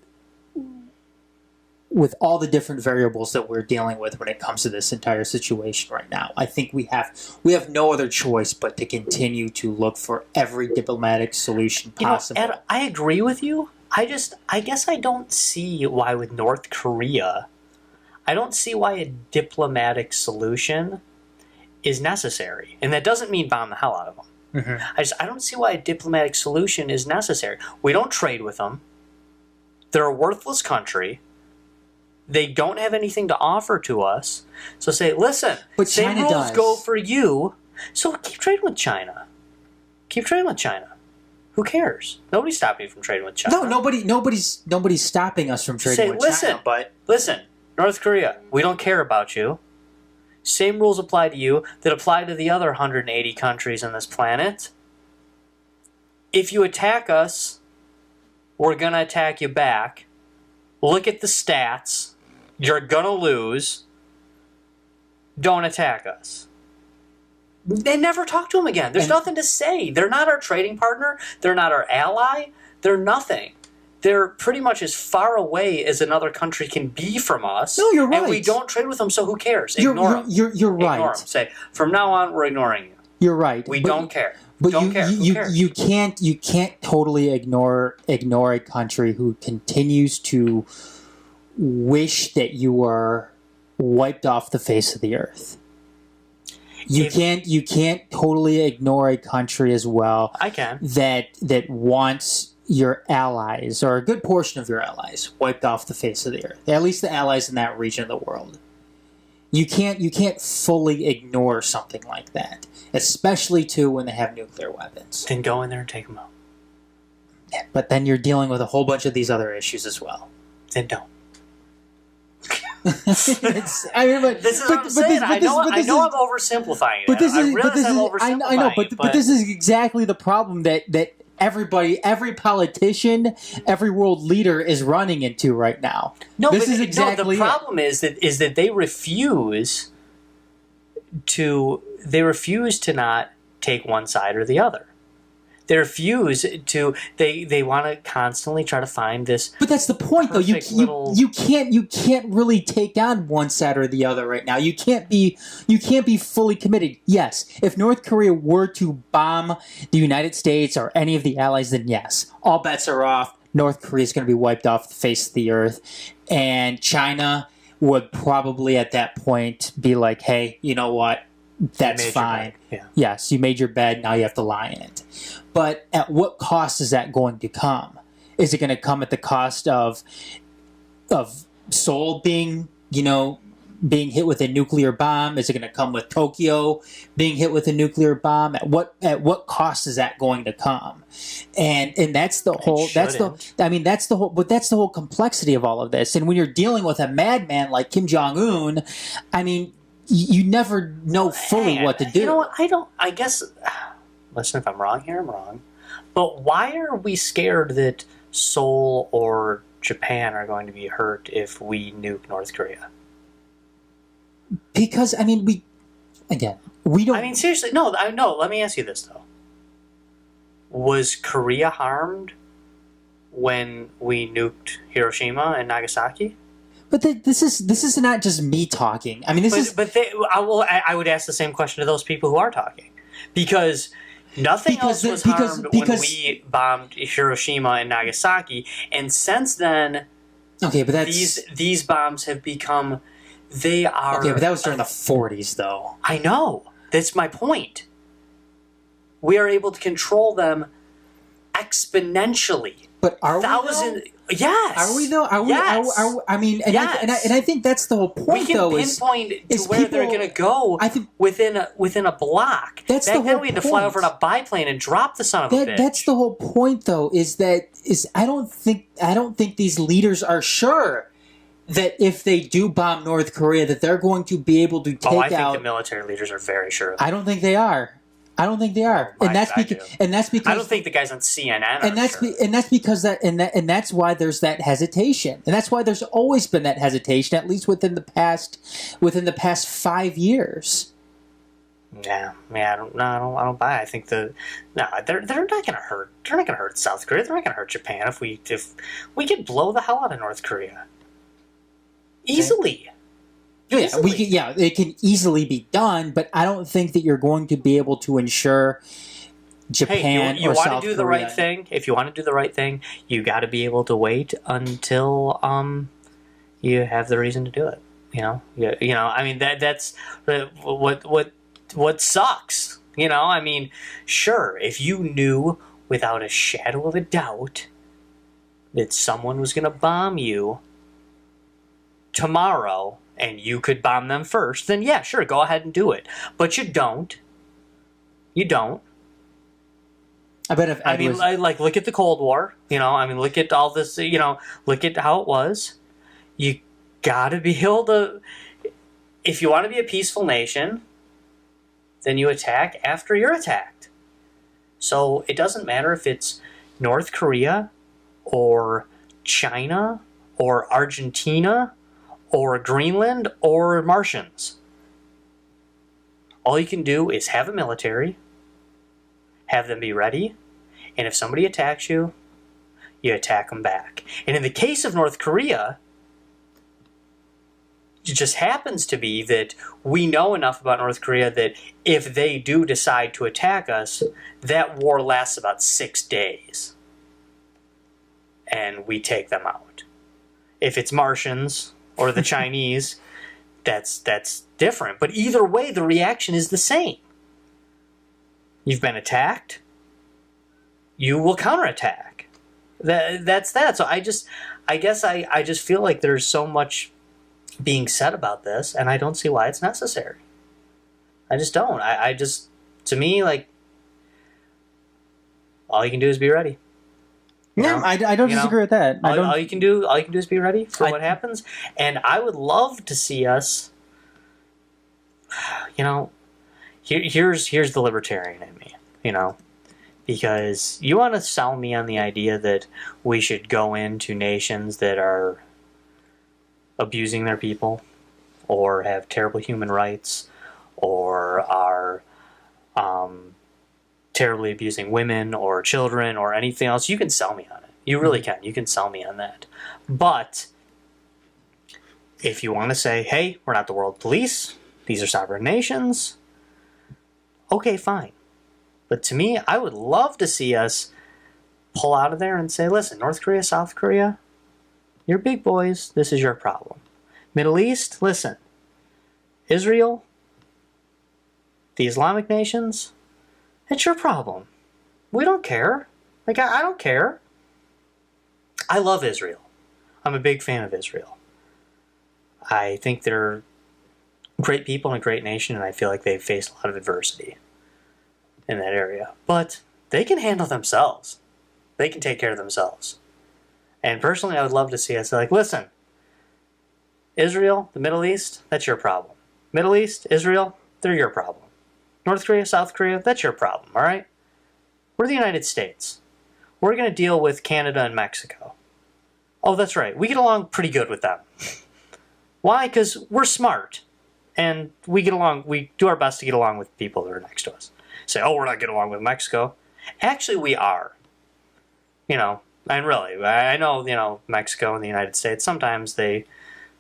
all the different variables that we're dealing with when it comes to this entire situation right now, I think we have no other choice but to continue to look for every diplomatic solution possible. Ed, I agree with you. I guess I don't see why with North Korea, I don't see why a diplomatic solution is necessary. And that doesn't mean bomb the hell out of them. Mm-hmm. I don't see why a diplomatic solution is necessary. We don't trade with them. They're a worthless country. They don't have anything to offer to us. So say, listen, but same China rules does. go for you. So keep trading with China. Keep trading with China. Who cares? Nobody's stopping you from trading with China. No, nobody's stopping us from trading with China. But listen, North Korea, we don't care about you. Same rules apply to you that apply to the other 180 countries on this planet. if you attack us, we're going to attack you back. Look at the stats. You're going to lose. Don't attack us. They never talk to him again. There's nothing to say. They're not our trading partner. They're not our ally. They're nothing. They're pretty much as far away as another country can be from us. No, you're right. And we don't trade with them, so who cares? Ignore them. You're right. Ignore them. Say, from now on, we're ignoring you. You're right. We don't care. But don't care. Who cares? you can't totally ignore a country who continues to wish that you were wiped off the face of the earth. You can't totally ignore a country as well. I can. That wants your allies, or a good portion of your allies, wiped off the face of the earth. At least the allies in that region of the world. You can't fully ignore something like that, especially too when they have nuclear weapons. Then go in there and take them out. Yeah, but then you're dealing with a whole bunch of these other issues as well. Then don't. This is what I'm saying. I know I'm oversimplifying it. I know, but this is exactly the problem that everybody, every politician, every world leader is running into right now. No, this is exactly the problem is that they refuse to not take one side or the other. They refuse to. They want to constantly try to find this. But that's the point, though. You can't really take on one side or the other right now. You can't be fully committed. Yes, if North Korea were to bomb the United States or any of the allies, then yes, all bets are off. North Korea is going to be wiped off the face of the earth, and China would probably at that point be like, "Hey, you know what? That's fine. Yeah. Yes, you made your bed. Now you have to lie in it." But at what cost is that going to come? Is it going to come at the cost of Seoul being hit with a nuclear bomb? Is it going to come with Tokyo being hit with a nuclear bomb? At what cost is that going to come? And that's the whole that's the whole complexity of all of this. And when you're dealing with a madman like Kim Jong-un, I mean, you never know fully what to do. You know what? I guess. Listen, if I'm wrong here, I'm wrong. But why are we scared that Seoul or Japan are going to be hurt if we nuke North Korea? Because, I mean, we don't... I mean, seriously, no, let me ask you this, though. Was Korea harmed when we nuked Hiroshima and Nagasaki? But this is not just me talking. I mean, I would ask the same question to those people who are talking. Because... Nothing else was harmed when we bombed Hiroshima and Nagasaki, and since then, okay, but that's, these bombs have become. They are okay, but that was during the 40s, though. I know. That's my point. We are able to control them exponentially. But are we though? Yes. Are we though? Are we? Yes. I mean, and I think that's the whole point. We can though, pinpoint to where they're going to go. I think within a block. That's the whole then we had to fly over in a biplane and drop the son of a bitch. That's the whole point, though. I don't think these leaders are sure that if they do bomb North Korea, that they're going to be able to take out. I think the military leaders are very sure of that. I don't think they are. And that's because I don't think the guys on CNN are and that's why there's that hesitation, and that's why there's always been that hesitation, at least within the past 5 years. Yeah, I don't buy it. I think they're not going to hurt. They're not going to hurt South Korea. They're not going to hurt Japan if we could blow the hell out of North Korea easily. Okay. Yeah, it can easily be done, but I don't think that you're going to be able to ensure Japan you or want South to do the Korea. right thing. If you want to do the right thing, you got to be able to wait until you have the reason to do it. I mean that's what sucks. I mean, sure, if you knew without a shadow of a doubt that someone was going to bomb you tomorrow, and you could bomb them first, then yeah, sure, go ahead and do it. But you don't. You don't. I bet if like look at the Cold War. Look at all this. Look at how it was. You gotta be able to. If you want to be a peaceful nation, then you attack after you're attacked. So it doesn't matter if it's North Korea or China or Argentina or Greenland or Martians. All you can do is have a military, have them be ready, and if somebody attacks you, you attack them back. And in the case of North Korea, it just happens to be that we know enough about North Korea that if they do decide to attack us, that war lasts about 6 days. And we take them out. If it's Martians or the Chinese, that's different. But either way, the reaction is the same. You've been attacked, you will counterattack. That's that. So I guess I just feel like there's so much being said about this, and I don't see why it's necessary. I just don't. I just, to me, like, all you can do is be ready. Yeah, I don't disagree with that. All you can do is be ready for what happens. And I would love to see us. Here's the libertarian in me. Because you want to sell me on the idea that we should go into nations that are abusing their people, or have terrible human rights, or are terribly abusing women or children or anything else. You can sell me on it. You really can. You can sell me on that. But if you want to say, hey, we're not the world police, these are sovereign nations, okay, fine. But to me, I would love to see us pull out of there and say, listen, North Korea, South Korea, you're big boys, this is your problem. Middle East, listen, Israel, the Islamic nations, it's your problem. We don't care. Like, I don't care. I love Israel. I'm a big fan of Israel. I think they're great people and a great nation, and I feel like they've faced a lot of adversity in that area. But they can handle themselves. They can take care of themselves. And personally, I would love to see us like, listen, Israel, the Middle East, that's your problem. Middle East, Israel, they're your problem. North Korea, South Korea, that's your problem, all right? We're the United States. We're going to deal with Canada and Mexico. Oh, that's right. We get along pretty good with them. Why? Because we're smart. And we get along, we do our best to get along with people that are next to us. Say, oh, we're not getting along with Mexico. Actually, we are. And really, I know, Mexico and the United States, sometimes they,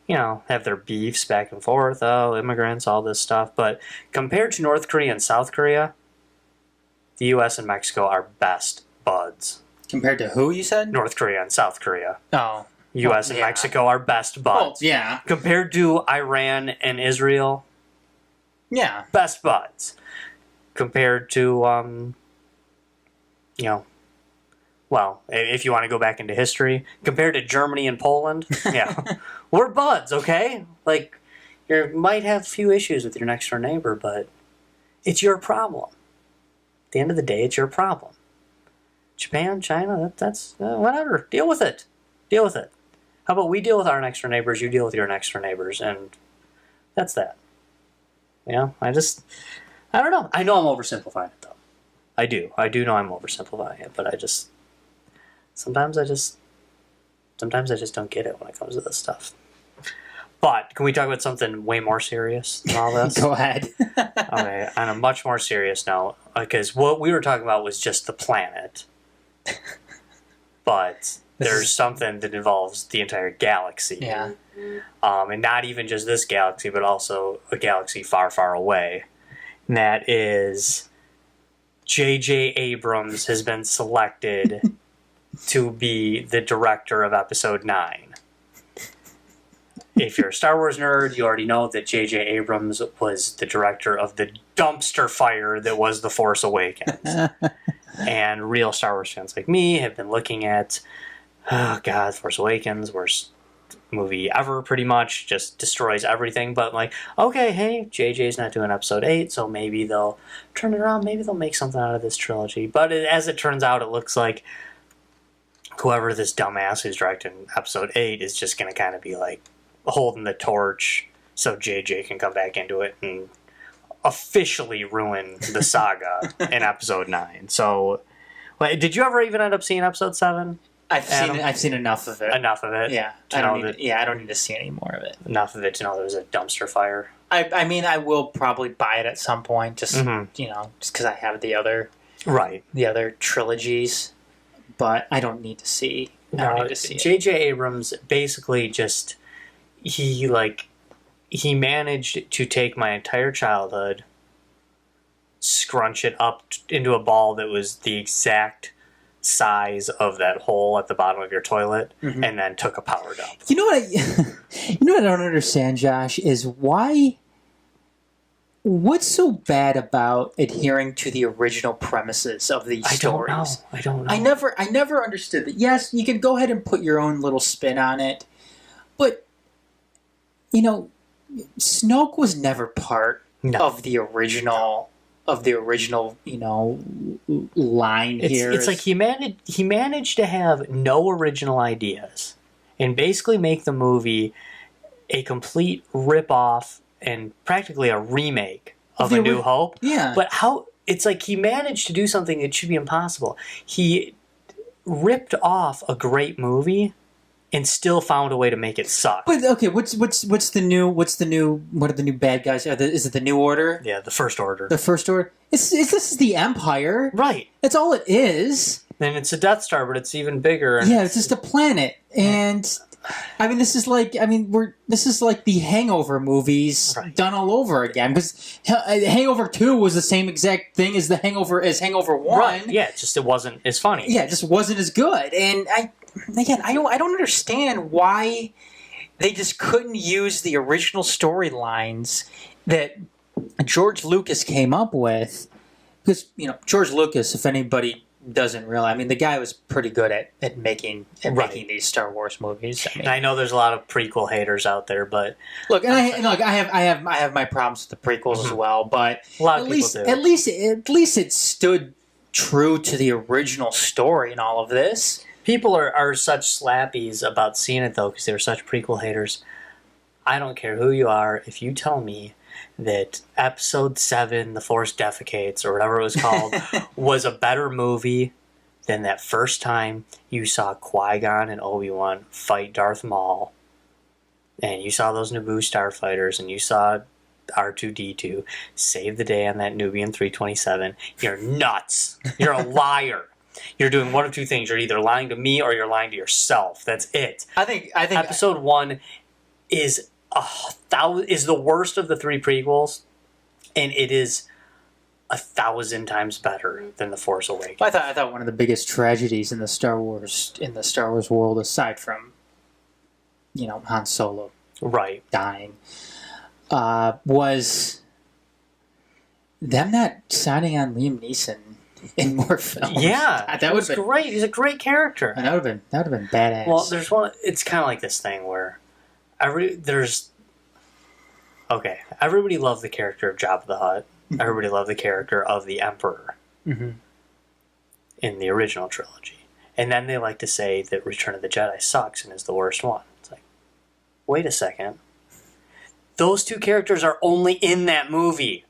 have their beefs back and forth. Oh, immigrants, all this stuff. But compared to North Korea and South Korea, the U.S. and Mexico are best buds. Compared to who, you said? North Korea and South Korea. Oh. U.S. and Mexico are best buds. Well, yeah. Compared to Iran and Israel, yeah, best buds. Compared to, well, if you want to go back into history, compared to Germany and Poland, yeah, we're buds, okay? Like, you might have a few issues with your next door neighbor, but it's your problem. At the end of the day, it's your problem. Japan, China, that's whatever. Deal with it. Deal with it. How about we deal with our next door neighbors, you deal with your next door neighbors, and that's that. I don't know. I know I'm oversimplifying it, though. I do. I do know I'm oversimplifying it, but sometimes I just don't get it when it comes to this stuff. But can we talk about something way more serious than all this? Go ahead. Okay, on a much more serious note, because what we were talking about was just the planet. But there's something that involves the entire galaxy. Yeah. And not even just this galaxy, but also a galaxy far, far away. And that is J.J. Abrams has been selected to be the director of Episode 9. If you're a Star Wars nerd, you already know that J.J. Abrams was the director of the dumpster fire that was The Force Awakens. And real Star Wars fans like me have been looking at, oh God, Force Awakens, worst movie ever, pretty much, just destroys everything. But like, okay, hey, JJ's not doing Episode 8, so maybe they'll turn it around, maybe they'll make something out of this trilogy. But as it turns out, it looks like whoever this dumbass who's directing Episode 8 is just going to kind of be like holding the torch so JJ can come back into it and officially ruin the saga in episode 9. So, did you ever even end up seeing episode 7? I've seen enough of it. Enough of it. Yeah, I don't need to see any more of it. Enough of it to know there was a dumpster fire. I mean, I will probably buy it at some point, just just because I have the other trilogies, but I don't need to see. J.J. Abrams basically just he managed to take my entire childhood, scrunch it up into a ball that was the exact size of that hole at the bottom of your toilet, and then took a power dump. You know what I don't understand, Josh, is what's so bad about adhering to the original premises of these stories? I don't know. I never understood that. Yes, you can go ahead and put your own little spin on it, but Snoke was never part of the original line here. It's like he managed to have no original ideas and basically make the movie a complete rip-off and practically a remake of A New Hope. Yeah. But it's like he managed to do something that should be impossible. He ripped off a great movie and still found a way to make it suck. But okay, what are the new bad guys? Is it the New Order? Yeah, the First Order. The First Order. This is the Empire, right? That's all it is. And it's a Death Star, but it's even bigger. And it's just a planet. And I mean, this is like the Hangover movies done all over again. Because Hangover 2 was the same exact thing as Hangover 1. Right. Yeah, it wasn't as funny. Yeah, it just wasn't as good. And I don't understand why they just couldn't use the original storylines that George Lucas came up with. Because, George Lucas, if anybody doesn't realize, I mean, the guy was pretty good at making these Star Wars movies. I mean, and I know there's a lot of prequel haters out there, but look, I have my problems with the prequels as well. But a lot of people do. At least it stood true to the original story in all of this. People are such slappies about seeing it, though, because they're such prequel haters. I don't care who you are. If you tell me that Episode 7, The Force Defecates, or whatever it was called, was a better movie than that first time you saw Qui-Gon and Obi-Wan fight Darth Maul, and you saw those Naboo starfighters, and you saw R2-D2 save the day on that Nubian 327, you're nuts. You're a liar. You're doing one of two things. You're either lying to me or you're lying to yourself. That's it. I think Episode 1 is the worst of the 3 prequels, and it is 1,000 times better than The Force Awakens. I thought one of the biggest tragedies in the Star Wars world, aside from Han Solo dying, was them not signing on Liam Neeson in more films. Yeah, that was great. He's a great character. And that would have been badass. Well, there's one. It's kind of like this thing where everybody loved the character of Jabba the Hutt. Mm-hmm. Everybody loved the character of the Emperor in the original trilogy. And then they like to say that Return of the Jedi sucks and is the worst one. It's like, wait a second. Those 2 characters are only in that movie.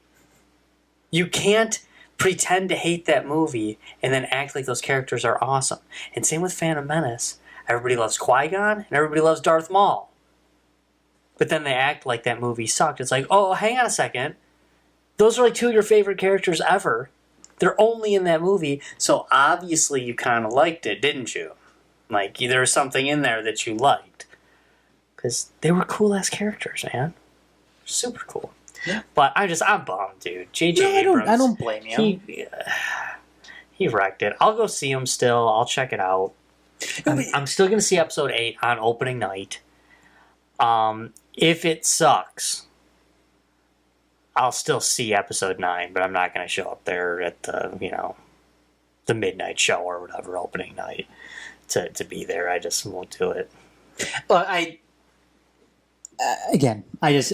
You can't pretend to hate that movie and then act like those characters are awesome. And same with Phantom Menace. Everybody loves Qui-Gon and everybody loves Darth Maul. But then they act like that movie sucked. It's like, oh, hang on a second. Those are like 2 of your favorite characters ever. They're only in that movie, so obviously you kind of liked it, didn't you? Like, there was something in there that you liked. Because they were cool-ass characters, man. Super cool. Yeah. But I'm bummed, dude. J.J. Abrams. I don't blame you. He wrecked it. I'll go see him still. I'll check it out. I'm still going to see Episode 8 on opening night. If it sucks, I'll still see Episode 9, but I'm not going to show up there at the midnight show or whatever, opening night, to be there. I just won't do it. Well, I just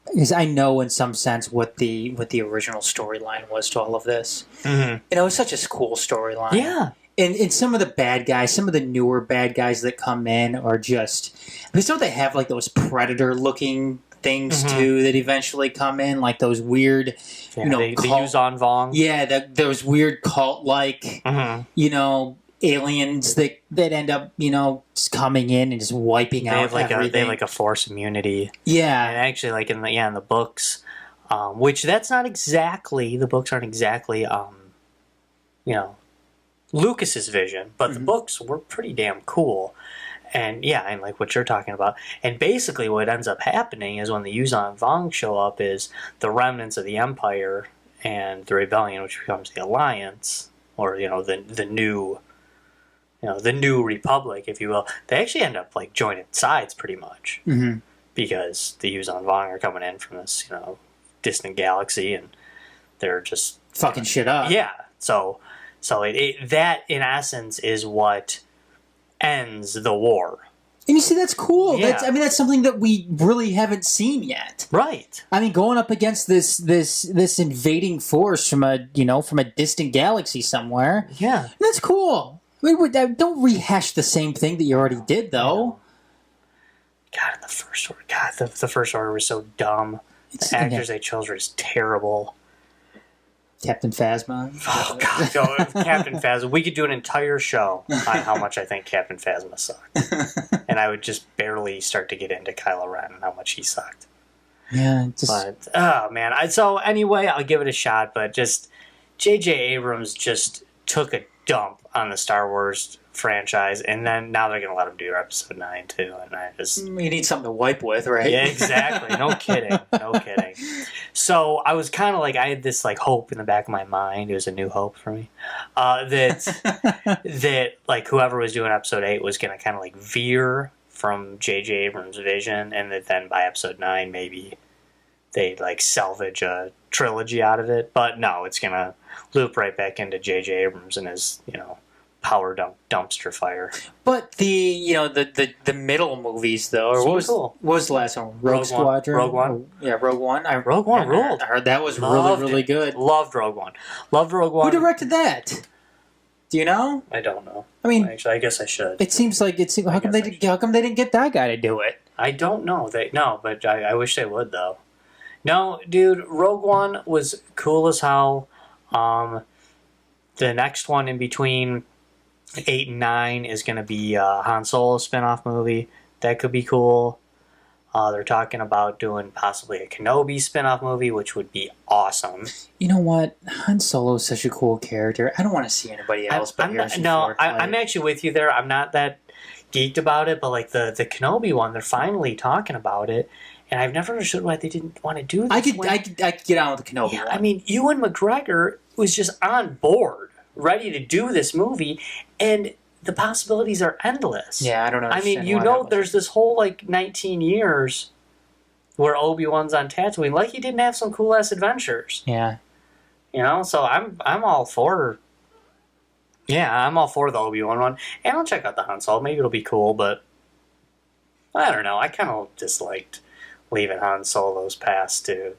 because I know in some sense what the original storyline was to all of this. Mm-hmm. And it was such a cool storyline. Yeah. And some of the bad guys, some of the newer bad guys that come in are just... Because don't they have like those Predator-looking things too that eventually come in, like those weird, the Yuzan Vong. Yeah, those weird cult-like, aliens that end up, just coming in and just wiping out everything. They have like a force immunity. Yeah, and actually, like in the books, which that's not exactly, the books aren't exactly, Lucas's vision, but the books were pretty damn cool. And and like what you're talking about. And basically what ends up happening is when the Yuzan Vong show up is the remnants of the Empire and the Rebellion, which becomes the Alliance, or, the new Republic, if you will. They actually end up like joining sides pretty much. Mm-hmm. Because the Yuzan Vong are coming in from this, distant galaxy, and they're just fucking shit up. Yeah. So that in essence is what ends the war. And you see, that's cool. Yeah. That's something that we really haven't seen yet. Right. I mean, going up against this invading force from a distant galaxy somewhere. Yeah. That's cool. I mean, don't rehash the same thing that you already did, though. God, the First Order. God, the First Order was so dumb. The actors they chose were just terrible. Captain Phasma. Oh, God. Captain Phasma. We could do an entire show on how much I think Captain Phasma sucked. And I would just barely start to get into Kylo Ren and how much he sucked. Yeah. But, oh, man. So, anyway, I'll give it a shot. But just J.J. Abrams just took a dump on the Star Wars franchise. And then now they're going to let him do Episode 9, too. And I just... You need something to wipe with, right? Yeah, exactly. No kidding. No kidding. So I was kind of like, I had this like hope in the back of my mind. It was a new hope for me. That like whoever was doing Episode 8 was going to kind of like veer from J.J. Abrams' vision, and that then by Episode 9 maybe they'd like salvage a trilogy out of it. But no, it's going to loop right back into J.J. Abrams and his, power dumpster fire. But the middle movies though, or what was the last one? Rogue Squadron. Rogue One. Yeah, Rogue One. Rogue One ruled. I heard that was really good. Loved Rogue One. Loved Rogue One. Who directed that? Do you know? I don't know. I mean, actually, I guess I should. It seems like how come they didn't get that guy to do it? I don't know. But I wish they would though. No, dude, Rogue One was cool as hell. The next one in between 8 and 9 is going to be a Han Solo spinoff movie. That could be cool. They're talking about doing possibly a Kenobi spinoff movie, which would be awesome. You know what? Han Solo is such a cool character. I don't want to see anybody else I'm actually with you there. I'm not that geeked about it, but like the Kenobi one, they're finally talking about it. And I've never understood why they didn't want to do this. I could get on with the Kenobi one. I mean, Ewan McGregor was just on board, ready to do this movie, and the possibilities are endless. Yeah, I don't know. I mean, there's this whole, 19 years where Obi-Wan's on Tatooine. Like, he didn't have some cool-ass adventures. Yeah. So I'm all for... Yeah, I'm all for the Obi-Wan one. And I'll check out the Han Solo. Maybe it'll be cool, but... I don't know. I kind of disliked leaving Han Solo's past to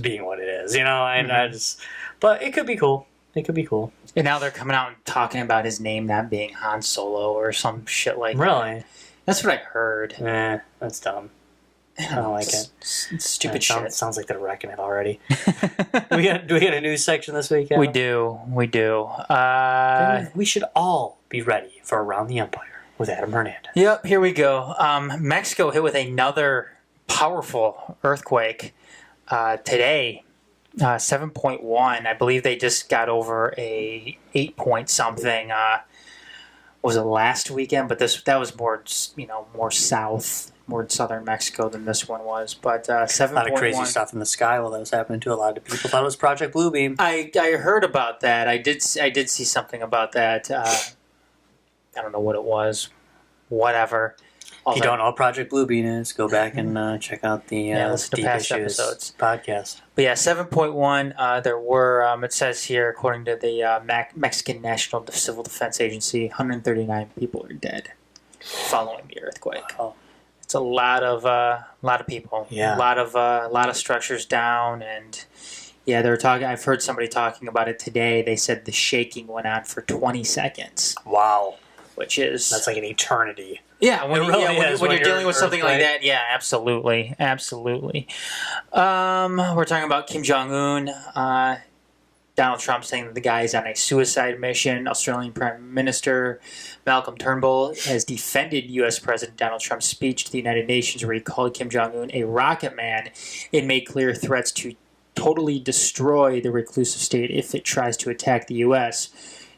being what it is, and I just... But it could be cool. It could be cool. And now they're coming out and talking about his name not being Han Solo or some shit like that. Really? That's what I heard. That's dumb. I don't like it. It's stupid shit. Sounds like they're wrecking it already. do we get a news section this week? We do. We should all be ready for Around the Empire with Adam Hernandez. Yep, here we go. Mexico hit with another powerful earthquake today. 7.1. I believe they just got over a 8 point something. Was it last weekend? But that was more south, more southern Mexico than this one was. But 7.1. A lot of crazy stuff in the sky while that was happening to a lot of people. Thought it was Project Bluebeam. I heard about that. I did see something about that. I don't know what it was. Whatever. If you don't know what Project Bluebeam is, go back and check out the listen to Deep past Issues episodes podcast. But yeah, 7.1. There were, it says here, according to the Mexican National Civil Defense Agency, 139 people are dead following the earthquake. Wow. It's a lot of people. Yeah. A lot of structures down, and yeah, they were talking. I've heard somebody talking about it today. They said the shaking went on for 20 seconds. Wow. That's like an eternity. Yeah, when, It really when is you're when dealing you're with something like earthquake. that, yeah, absolutely. We're talking about Kim Jong-un. Donald Trump saying that the guy is on a suicide mission. Australian Prime Minister Malcolm Turnbull has defended U.S. President Donald Trump's speech to the United Nations, where he called Kim Jong-un a rocket man and made clear threats to totally destroy the reclusive state if it tries to attack the U.S.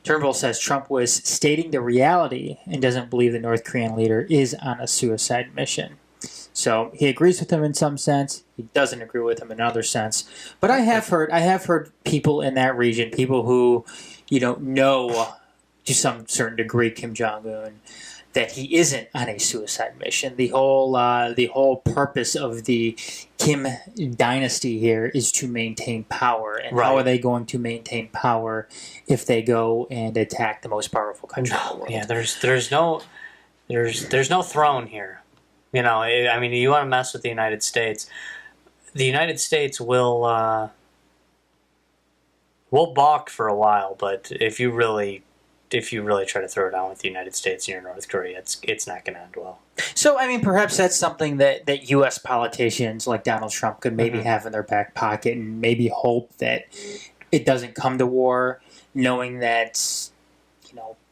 Turnbull says Trump was stating the reality and doesn't believe the North Korean leader is on a suicide mission. So he agrees with him in some sense. He doesn't agree with him in another sense. But I have heard people in that region, people who, know to some certain degree Kim Jong-un, that he isn't on a suicide mission. The whole purpose of the Kim dynasty here is to maintain power. And how are they going to maintain power if they go and attack the most powerful country in the world? Yeah, there's no throne here. I mean, you want to mess with the United States. The United States will balk for a while, but if you really try to throw it down with the United States and you're North Korea, it's not going to end well. So, I mean, perhaps that's something that U.S. politicians like Donald Trump could maybe have in their back pocket and maybe hope that it doesn't come to war, knowing that,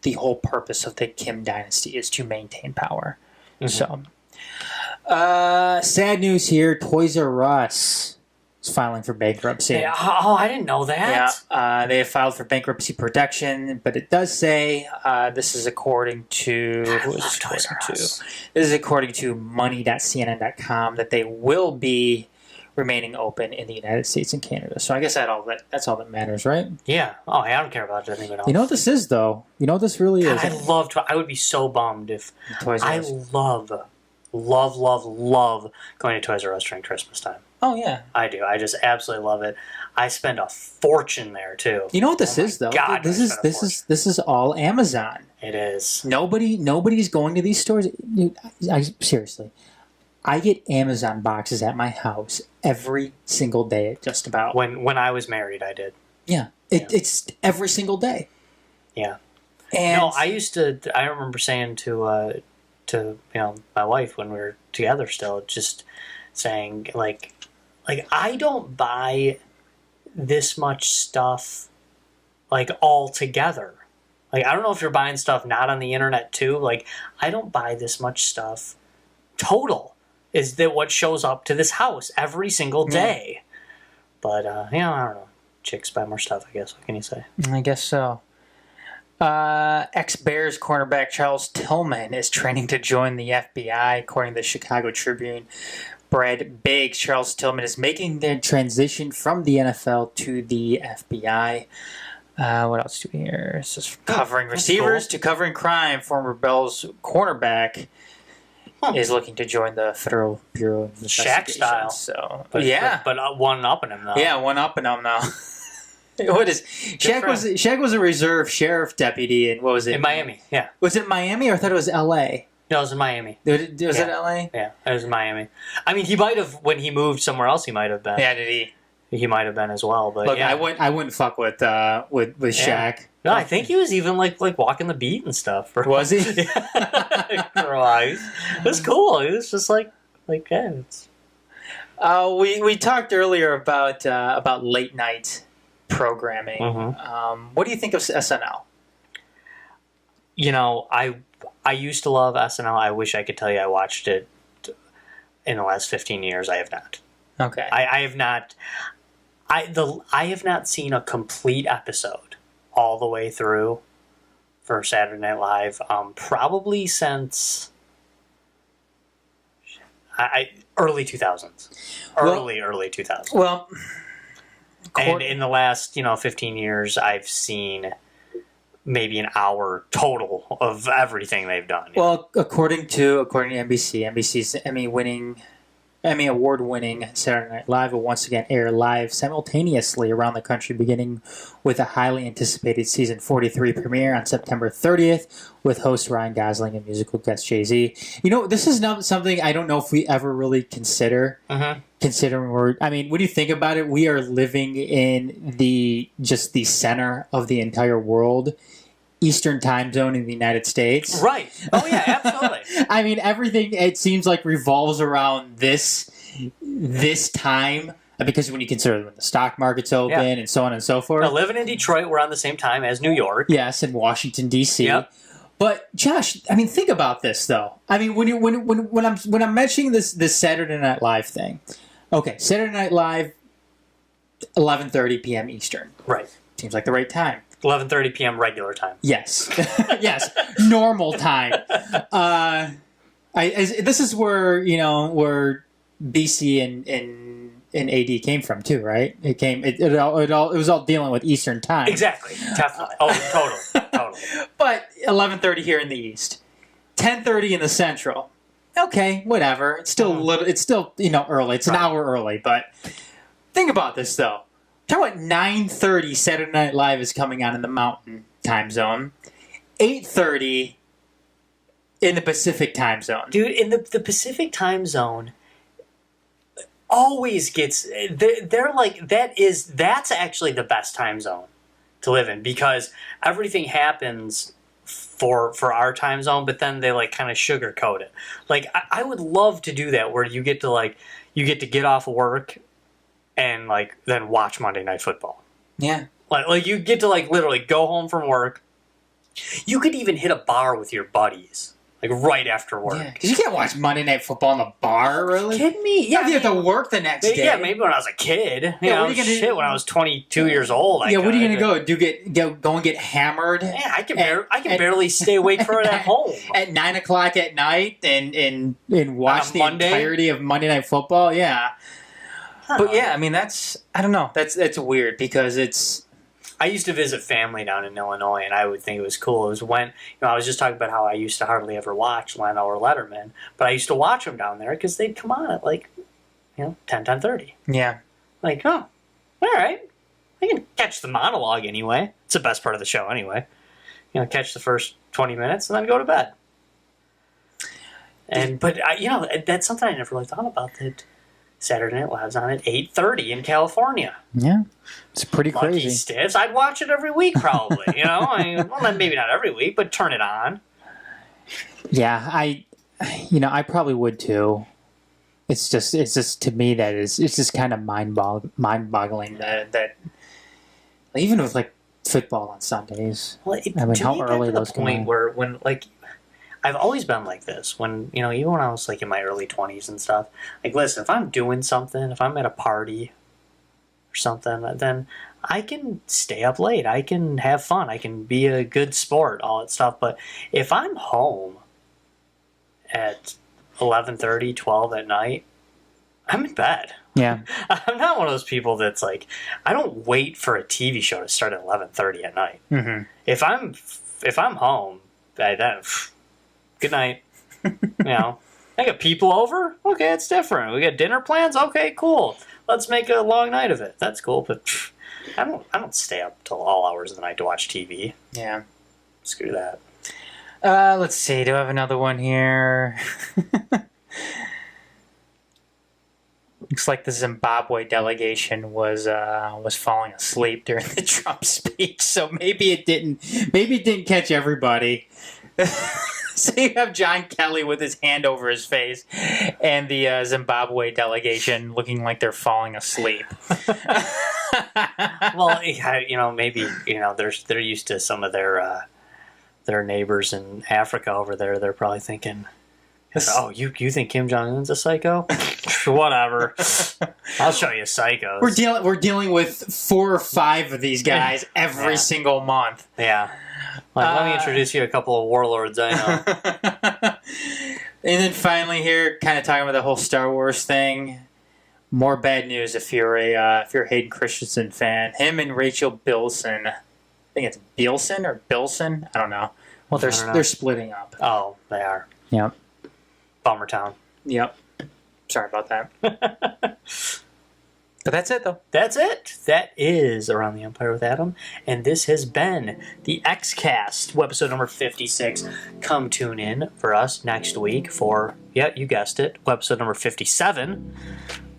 the whole purpose of the Kim dynasty is to maintain power. So, sad news here. Toys R Us is filing for bankruptcy. Yeah, I didn't know that. Yeah, they have filed for bankruptcy protection, but it does say this is according to This is according to money.cnn.com that they will be remaining open in the United States and Canada. So I guess that's all that matters, right? Yeah. Oh, I don't care about anything else. You know what this is, though? You know what this really is? I would be so bummed if Toys R Us. I love going to Toys R Us during Christmas time. Oh, yeah. I do. I just absolutely love it. I spend a fortune there too. You know what this is, though? God, this is all Amazon. It is. Nobody's going to these stores. Dude, seriously, I get Amazon boxes at my house every single day, just about. When I was married, I did. Yeah, it's every single day. Yeah. And no, I remember saying to my wife when we were together still, just saying like I don't buy this much stuff like all together. Like, I don't know if you're buying stuff not on the internet too. Like, I don't buy this much stuff total. Is that what shows up to this house every single day? But I don't know. Chicks buy more stuff, I guess. What can you say? I guess so. Ex-Bears cornerback Charles Tillman is training to join the FBI, according to the Chicago Tribune. Brad Biggs, Charles Tillman is making the transition from the NFL to the FBI. What else do we hear? This is covering receivers to covering crime. Former Bills cornerback is looking to join the Federal Bureau of Investigation. Shaq style. So, but one up in him though. Yeah, one up in him now. What is Shaq was a reserve sheriff deputy in what was it? In Miami, yeah. Was it Miami or I thought it was L.A.? No, it was in Miami. Was it L.A.? Yeah, it was in Miami. I mean, he might have when he moved somewhere else. He might have been. Yeah, did he? He might have been as well. But look, yeah. I wouldn't fuck with Shaq. No, I think he was even like walking the beat and stuff. Was he? Yeah. It was cool. It was just like yeah. We talked earlier about late night programming. Mm-hmm. What do you think of SNL? I used to love SNL. I wish I could tell you I watched it in the last 15 years. I have not. Okay. I have not. I have not seen a complete episode all the way through for Saturday Night Live. Probably since early 2000s. Early 2000s. Well, and in the last 15 years, I've seen maybe an hour total of everything they've done. Well, according to NBC's Emmy award-winning Saturday Night Live will once again air live simultaneously around the country, beginning with a highly anticipated season 43 premiere on September 30th with host Ryan Gosling and musical guest Jay-Z. This is not something I don't know if we ever really consider. Mm-hmm. Considering what do you think about it? We are living in the center of the entire world. Eastern time zone in the United States. Right. Oh, yeah, absolutely. I mean, everything, it seems like, revolves around this time, because when you consider when the stock market's open and so on and so forth. Now, living in Detroit, we're on the same time as New York. Yes, in Washington, D.C. Yep. But Josh, I mean, think about this though. I mean, when I'm mentioning this Saturday Night Live thing, okay, Saturday Night Live, 11:30 p.m. Eastern. Right. Seems like the right time. 11:30 p.m. regular time. Yes, yes, normal time. This is where where BC and AD came from too, right? It was all dealing with Eastern time. Exactly, definitely. Oh, totally. But 11:30 here in the East, 10:30 in the Central. Okay, whatever. It's still early. It's an hour early, but think about this though. Talk about 9:30 Saturday Night Live is coming on in the Mountain time zone. 8:30 in the Pacific time zone. Dude, in the Pacific time zone always gets they're like that's actually the best time zone to live in, because everything happens for our time zone, but then they like kind of sugarcoat it. Like I would love to do that, where you get to get off of work and like then watch Monday Night Football. Yeah. Like you get to like literally go home from work. You could even hit a bar with your buddies, like right after work. Yeah, because you can't watch Monday Night Football in the bar, really. Kidding me? Yeah, you have to work the next day. Yeah, maybe when I was a kid. Yeah, what are you gonna do? When I was 22 years old. What are you gonna go? Go and get hammered? Yeah, I can barely stay awake for it at home at 9 o'clock at night and watch the Monday? entirety of Monday Night Football. Yeah. But yeah, I mean that's weird, because it's. I used to visit family down in Illinois, and I would think it was cool. It was when I was just talking about how I used to hardly ever watch Leno or Letterman, but I used to watch them down there because they'd come on at like 10:30. Yeah. Like, oh, all right, I can catch the monologue anyway. It's the best part of the show anyway. Catch the first 20 minutes and then go to bed. But that's something I never really thought about, that Saturday Night Live's on at 8:30 in California. Yeah, it's pretty Lucky crazy. stiffs. I'd watch it every week, probably. Maybe not every week, but turn it on. Yeah, I probably would too. It's just to me it's just kind of mind-boggling that even with like football on Sundays. Well, how early those come point where when like. I've always been like this. When even when I was like in my early 20s and stuff. Like, listen, if I'm doing something, if I'm at a party or something, then I can stay up late. I can have fun. I can be a good sport, all that stuff. But if I'm home at 11:30, 12 at night, I'm in bed. Yeah, I'm not one of those people that's like, I don't wait for a TV show to start at 11:30 at night. Mm-hmm. If I'm home, then. Good night. I got people over. Okay, it's different. We got dinner plans. Okay, cool. Let's make a long night of it. That's cool. But I don't stay up till all hours of the night to watch TV. Yeah. Screw that. Let's see. Do I have another one here? Looks like the Zimbabwe delegation was falling asleep during the Trump speech, so maybe it didn't catch everybody. So you have John Kelly with his hand over his face, and the Zimbabwe delegation looking like they're falling asleep. Well, maybe they're used to some of their neighbors in Africa over there. They're probably thinking, "Oh, you think Kim Jong Un's a psycho? Whatever, I'll show you psychos." We're dealing with 4 or 5 of these guys every single month. Yeah. Let me introduce you to a couple of warlords I know. And then finally here, kind of talking about the whole Star Wars thing. More bad news if you're a Hayden Christensen fan. Him and Rachel Bilson, I think it's Bilson or Bilson, I don't know. Well, they're splitting up. Oh, they are. Yep. Bummer town. Yep. Sorry about that. But that's it, though. That's it. That is Around the Empire with Adam. And this has been the X-Cast, episode number 56. Come tune in for us next week for, you guessed it, episode number 57.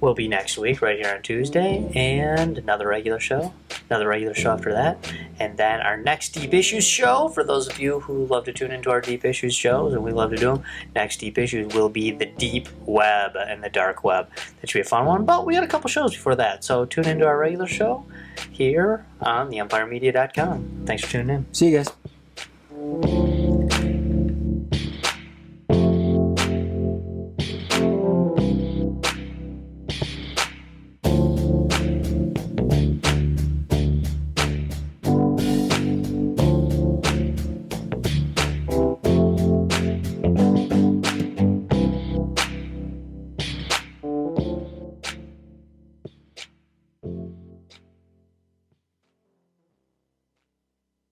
will be next week, right here on Tuesday, and another regular show after that, and then our next Deep Issues show, for those of you who love to tune into our Deep Issues shows, and we love to do them, next Deep Issues will be the Deep Web and the Dark Web. That should be a fun one, but we got a couple shows before that, so tune into our regular show here on theempiremedia.com. Thanks for tuning in. See you guys.